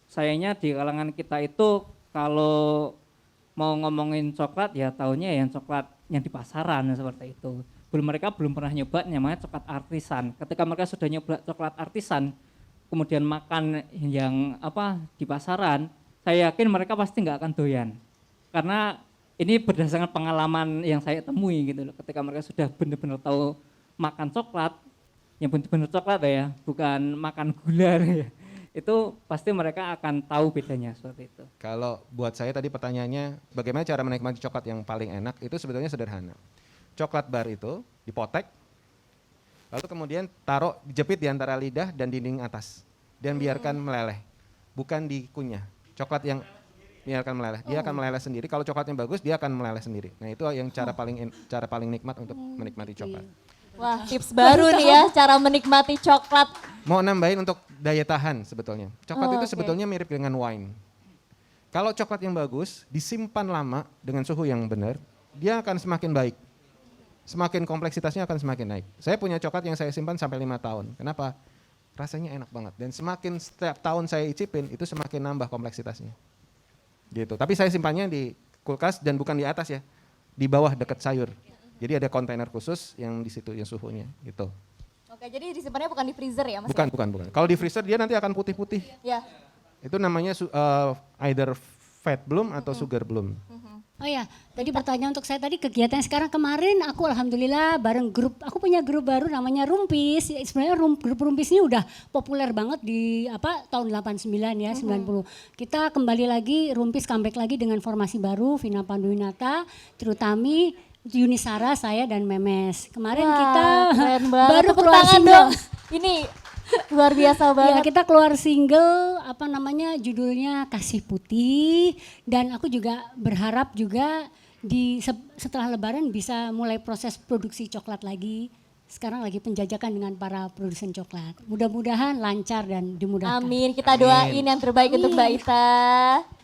Speaker 2: sayangnya di kalangan kita itu kalau mau ngomongin coklat ya taunya yang coklat yang di pasaran seperti itu. Mereka belum pernah nyoba namanya coklat artisan. Ketika mereka sudah nyoba coklat artisan, kemudian makan yang di pasaran, saya yakin mereka pasti nggak akan doyan. Karena ini berdasarkan pengalaman yang saya temui gitu loh. Ketika mereka sudah benar-benar tahu makan coklat, yang benar-benar coklat ya, bukan makan gula ya. Itu pasti mereka akan tahu bedanya seperti itu.
Speaker 5: Kalau buat saya tadi pertanyaannya, bagaimana cara menikmati coklat yang paling enak, itu sebetulnya sederhana. Coklat bar itu dipotek, lalu kemudian taruh, jepit di antara lidah dan dinding atas, dan biarkan meleleh, bukan dikunyah. Coklat yang biarkan meleleh, dia akan meleleh sendiri. Kalau coklatnya bagus, dia akan meleleh sendiri. Nah itu yang cara paling nikmat untuk menikmati coklat.
Speaker 3: Wah, tips baru nih ya cara menikmati coklat.
Speaker 5: Mau nambahin untuk daya tahan sebetulnya. Coklat itu
Speaker 3: Oke.
Speaker 5: sebetulnya mirip dengan wine. Kalau coklat yang bagus, disimpan lama dengan suhu yang benar, dia akan semakin baik. Semakin kompleksitasnya akan semakin naik. Saya punya coklat yang saya simpan sampai 5 tahun. Kenapa? Rasanya enak banget. Dan semakin setiap tahun saya icipin, itu semakin nambah kompleksitasnya. Gitu. Tapi saya simpannya di kulkas dan bukan di atas ya. Di bawah dekat sayur. Jadi ada kontainer khusus yang di situ yang suhunya gitu.
Speaker 3: Oke, jadi disimpannya bukan di freezer ya Mas?
Speaker 5: Bukan. Kalau di freezer dia nanti akan putih-putih.
Speaker 3: Ya.
Speaker 5: Itu namanya either fat bloom atau sugar bloom.
Speaker 1: Oh ya, tadi pertanyaan untuk saya tadi kegiatan sekarang kemarin aku alhamdulillah bareng grup, aku punya grup baru namanya Rumpis. Sebenarnya grup Rumpis ini udah populer banget di tahun 89 ya, 90. Kita kembali lagi Rumpis comeback lagi dengan formasi baru, Vina Panduwinata, Trutami, Yunisara, saya dan Memes. Kemarin
Speaker 3: Wah,
Speaker 1: kita
Speaker 3: keren banget.
Speaker 1: baru
Speaker 3: Tepuk
Speaker 1: keluar
Speaker 3: tangan
Speaker 1: single.
Speaker 3: dong. Ini luar biasa
Speaker 1: Ya,
Speaker 3: banget.
Speaker 1: kita keluar single apa namanya judulnya Kasih Putih, dan aku juga berharap juga setelah Lebaran bisa mulai proses produksi coklat lagi. Sekarang lagi penjajakan dengan para produsen coklat. Mudah-mudahan lancar dan dimudahkan.
Speaker 3: Amin, kita doain yang terbaik untuk Mbak Ita.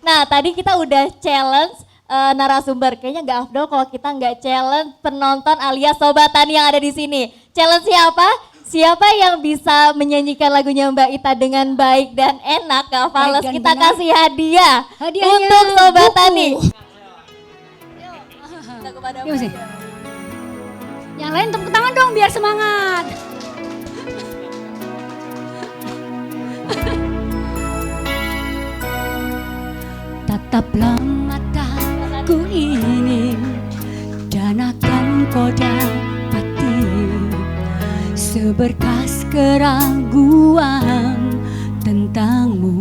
Speaker 3: Nah, tadi kita udah challenge narasumber. Kayaknya nggak afdol kalau kita nggak challenge penonton alias Sobat Tani yang ada di sini. Challenge siapa? Siapa yang bisa menyanyikan lagunya Mbak Ita dengan baik dan enak, gak fales,
Speaker 1: Baik dan
Speaker 3: kita
Speaker 1: benar.
Speaker 3: kasih hadiah
Speaker 1: Hadiahnya
Speaker 3: untuk Sobat
Speaker 1: buku.
Speaker 3: Tani. Kita kepada
Speaker 1: Yuk sih. Yang lain tepuk tangan dong biar semangat. Tataplah mataku ini dan akan kau dapati seberkas keraguan tentangmu.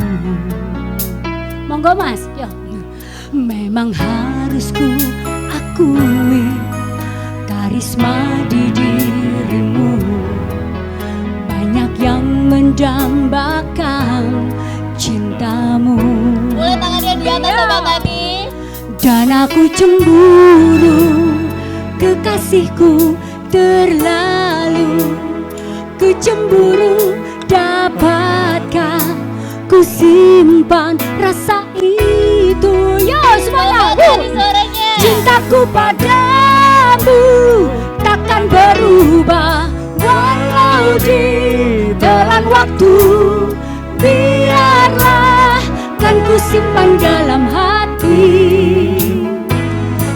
Speaker 1: Monggo Mas, yuk. Memang harus ku akui karisma di dirimu banyak yang mendambakan cintamu.
Speaker 3: Boleh tangannya di atas Sobat Tani.
Speaker 1: Dan aku cemburu kekasihku terlalu. Ku cemburu dapatkah ku simpan rasa itu. Yo semuanya.
Speaker 3: Tadi suaranya.
Speaker 1: Cintaku padamu takkan berubah walau ditelan waktu. Biarlah kan ku simpan dalam hati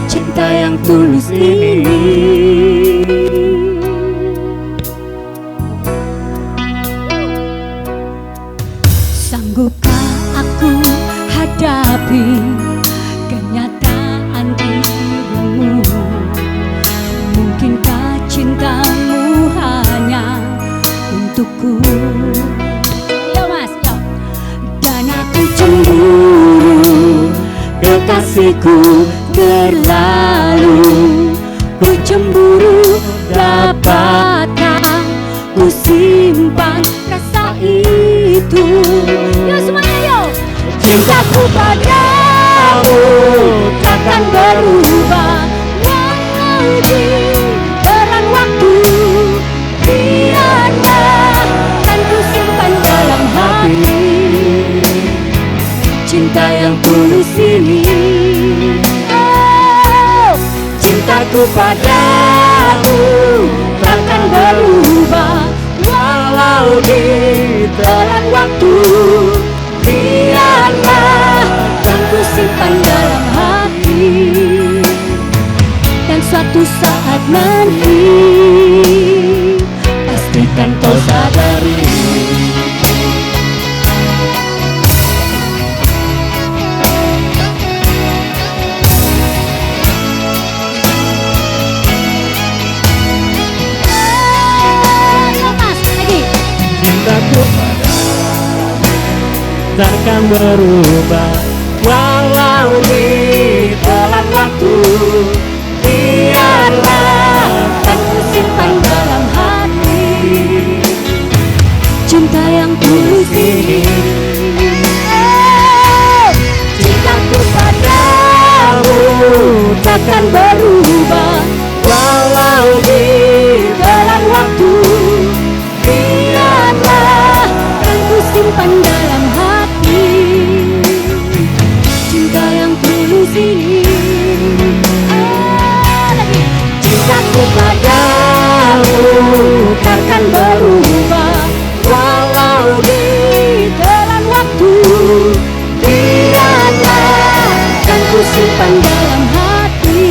Speaker 1: cinta yang tulus ini. Sanggupkah aku hadapi kenyataan dirimu? Mungkinkah cintamu hanya untukku? Yo Mas, yo. Dan aku cemburu kekasihku terlalu. Ku cemburu dapatkah ku simpan rasa itu. Yo semuanya yo. Cintaku padamu takkan berubah walau ditelan waktu. Biarlah kan ku simpan dalam hati cinta yang tulus ini. Oh, cintaku padamu takkan berubah walau ditelan waktu. Biarlah kan ku simpan dalam hati dan suatu saat nanti pastikan kau sadari. Ayo Mas, lagi.
Speaker 8: Cintaku takkan berubah walau ditelan waktu.
Speaker 1: Biarlah kan ku simpan dalam hati cinta yang tulus ini. Oh, cintaku padamu takkan berubah walau ditelan waktu. Biarlah kan ku simpan dalam hati cinta yang tulus ini. Cintaku padamu takkan berubah walau ditelan waktu. Biarlah kan ku simpan dalam hati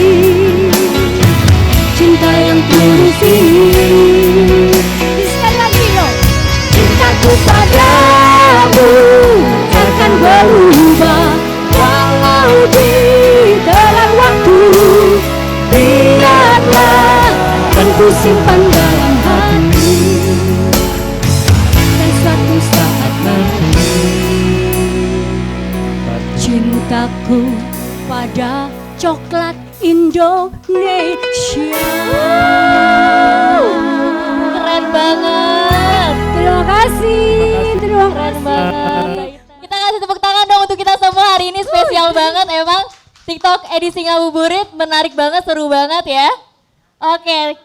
Speaker 1: cinta yang tulus ini. Sekali lagi yo. Cintaku padamu takkan berubah walau ditelan waktu. Biarlah kan ku simpan dalam hati dan suatu saat nanti cintaku pada coklat Indonesia.
Speaker 3: Keren banget.
Speaker 1: Terima kasih. Terima
Speaker 3: Keren
Speaker 1: kasih.
Speaker 3: banget. Kita kasih tepuk tangan dong untuk kita semua, hari ini spesial banget emang. TikTok edisi ngabuburit menarik banget, seru banget ya. Oke,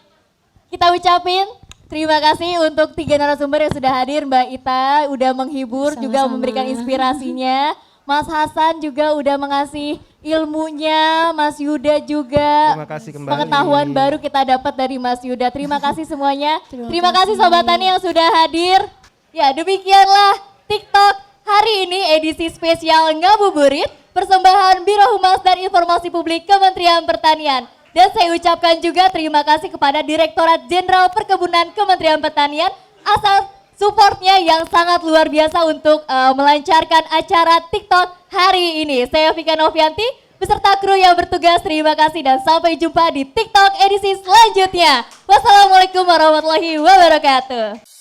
Speaker 3: kita ucapin terima kasih untuk 3 narasumber yang sudah hadir. Mbak Ita udah menghibur, juga
Speaker 1: Sama-sama.
Speaker 3: memberikan inspirasinya. Mas Hasan juga udah mengasih ilmunya, Mas Yuda juga.
Speaker 5: Terima kasih kembali.
Speaker 3: Pengetahuan baru kita dapat dari Mas Yuda. Terima kasih semuanya.
Speaker 1: Terima
Speaker 3: Terima kasih Sobat Tani yang sudah hadir. Ya, demikianlah TikTok hari ini edisi spesial Ngabuburit, persembahan Biro Humas dan Informasi Publik Kementerian Pertanian. Dan saya ucapkan juga terima kasih kepada Direktorat Jenderal Perkebunan Kementerian Pertanian atas supportnya yang sangat luar biasa untuk melancarkan acara TikTok hari ini. Saya Vika Novianti beserta kru yang bertugas, terima kasih dan sampai jumpa di TikTok edisi selanjutnya. Wassalamualaikum warahmatullahi wabarakatuh.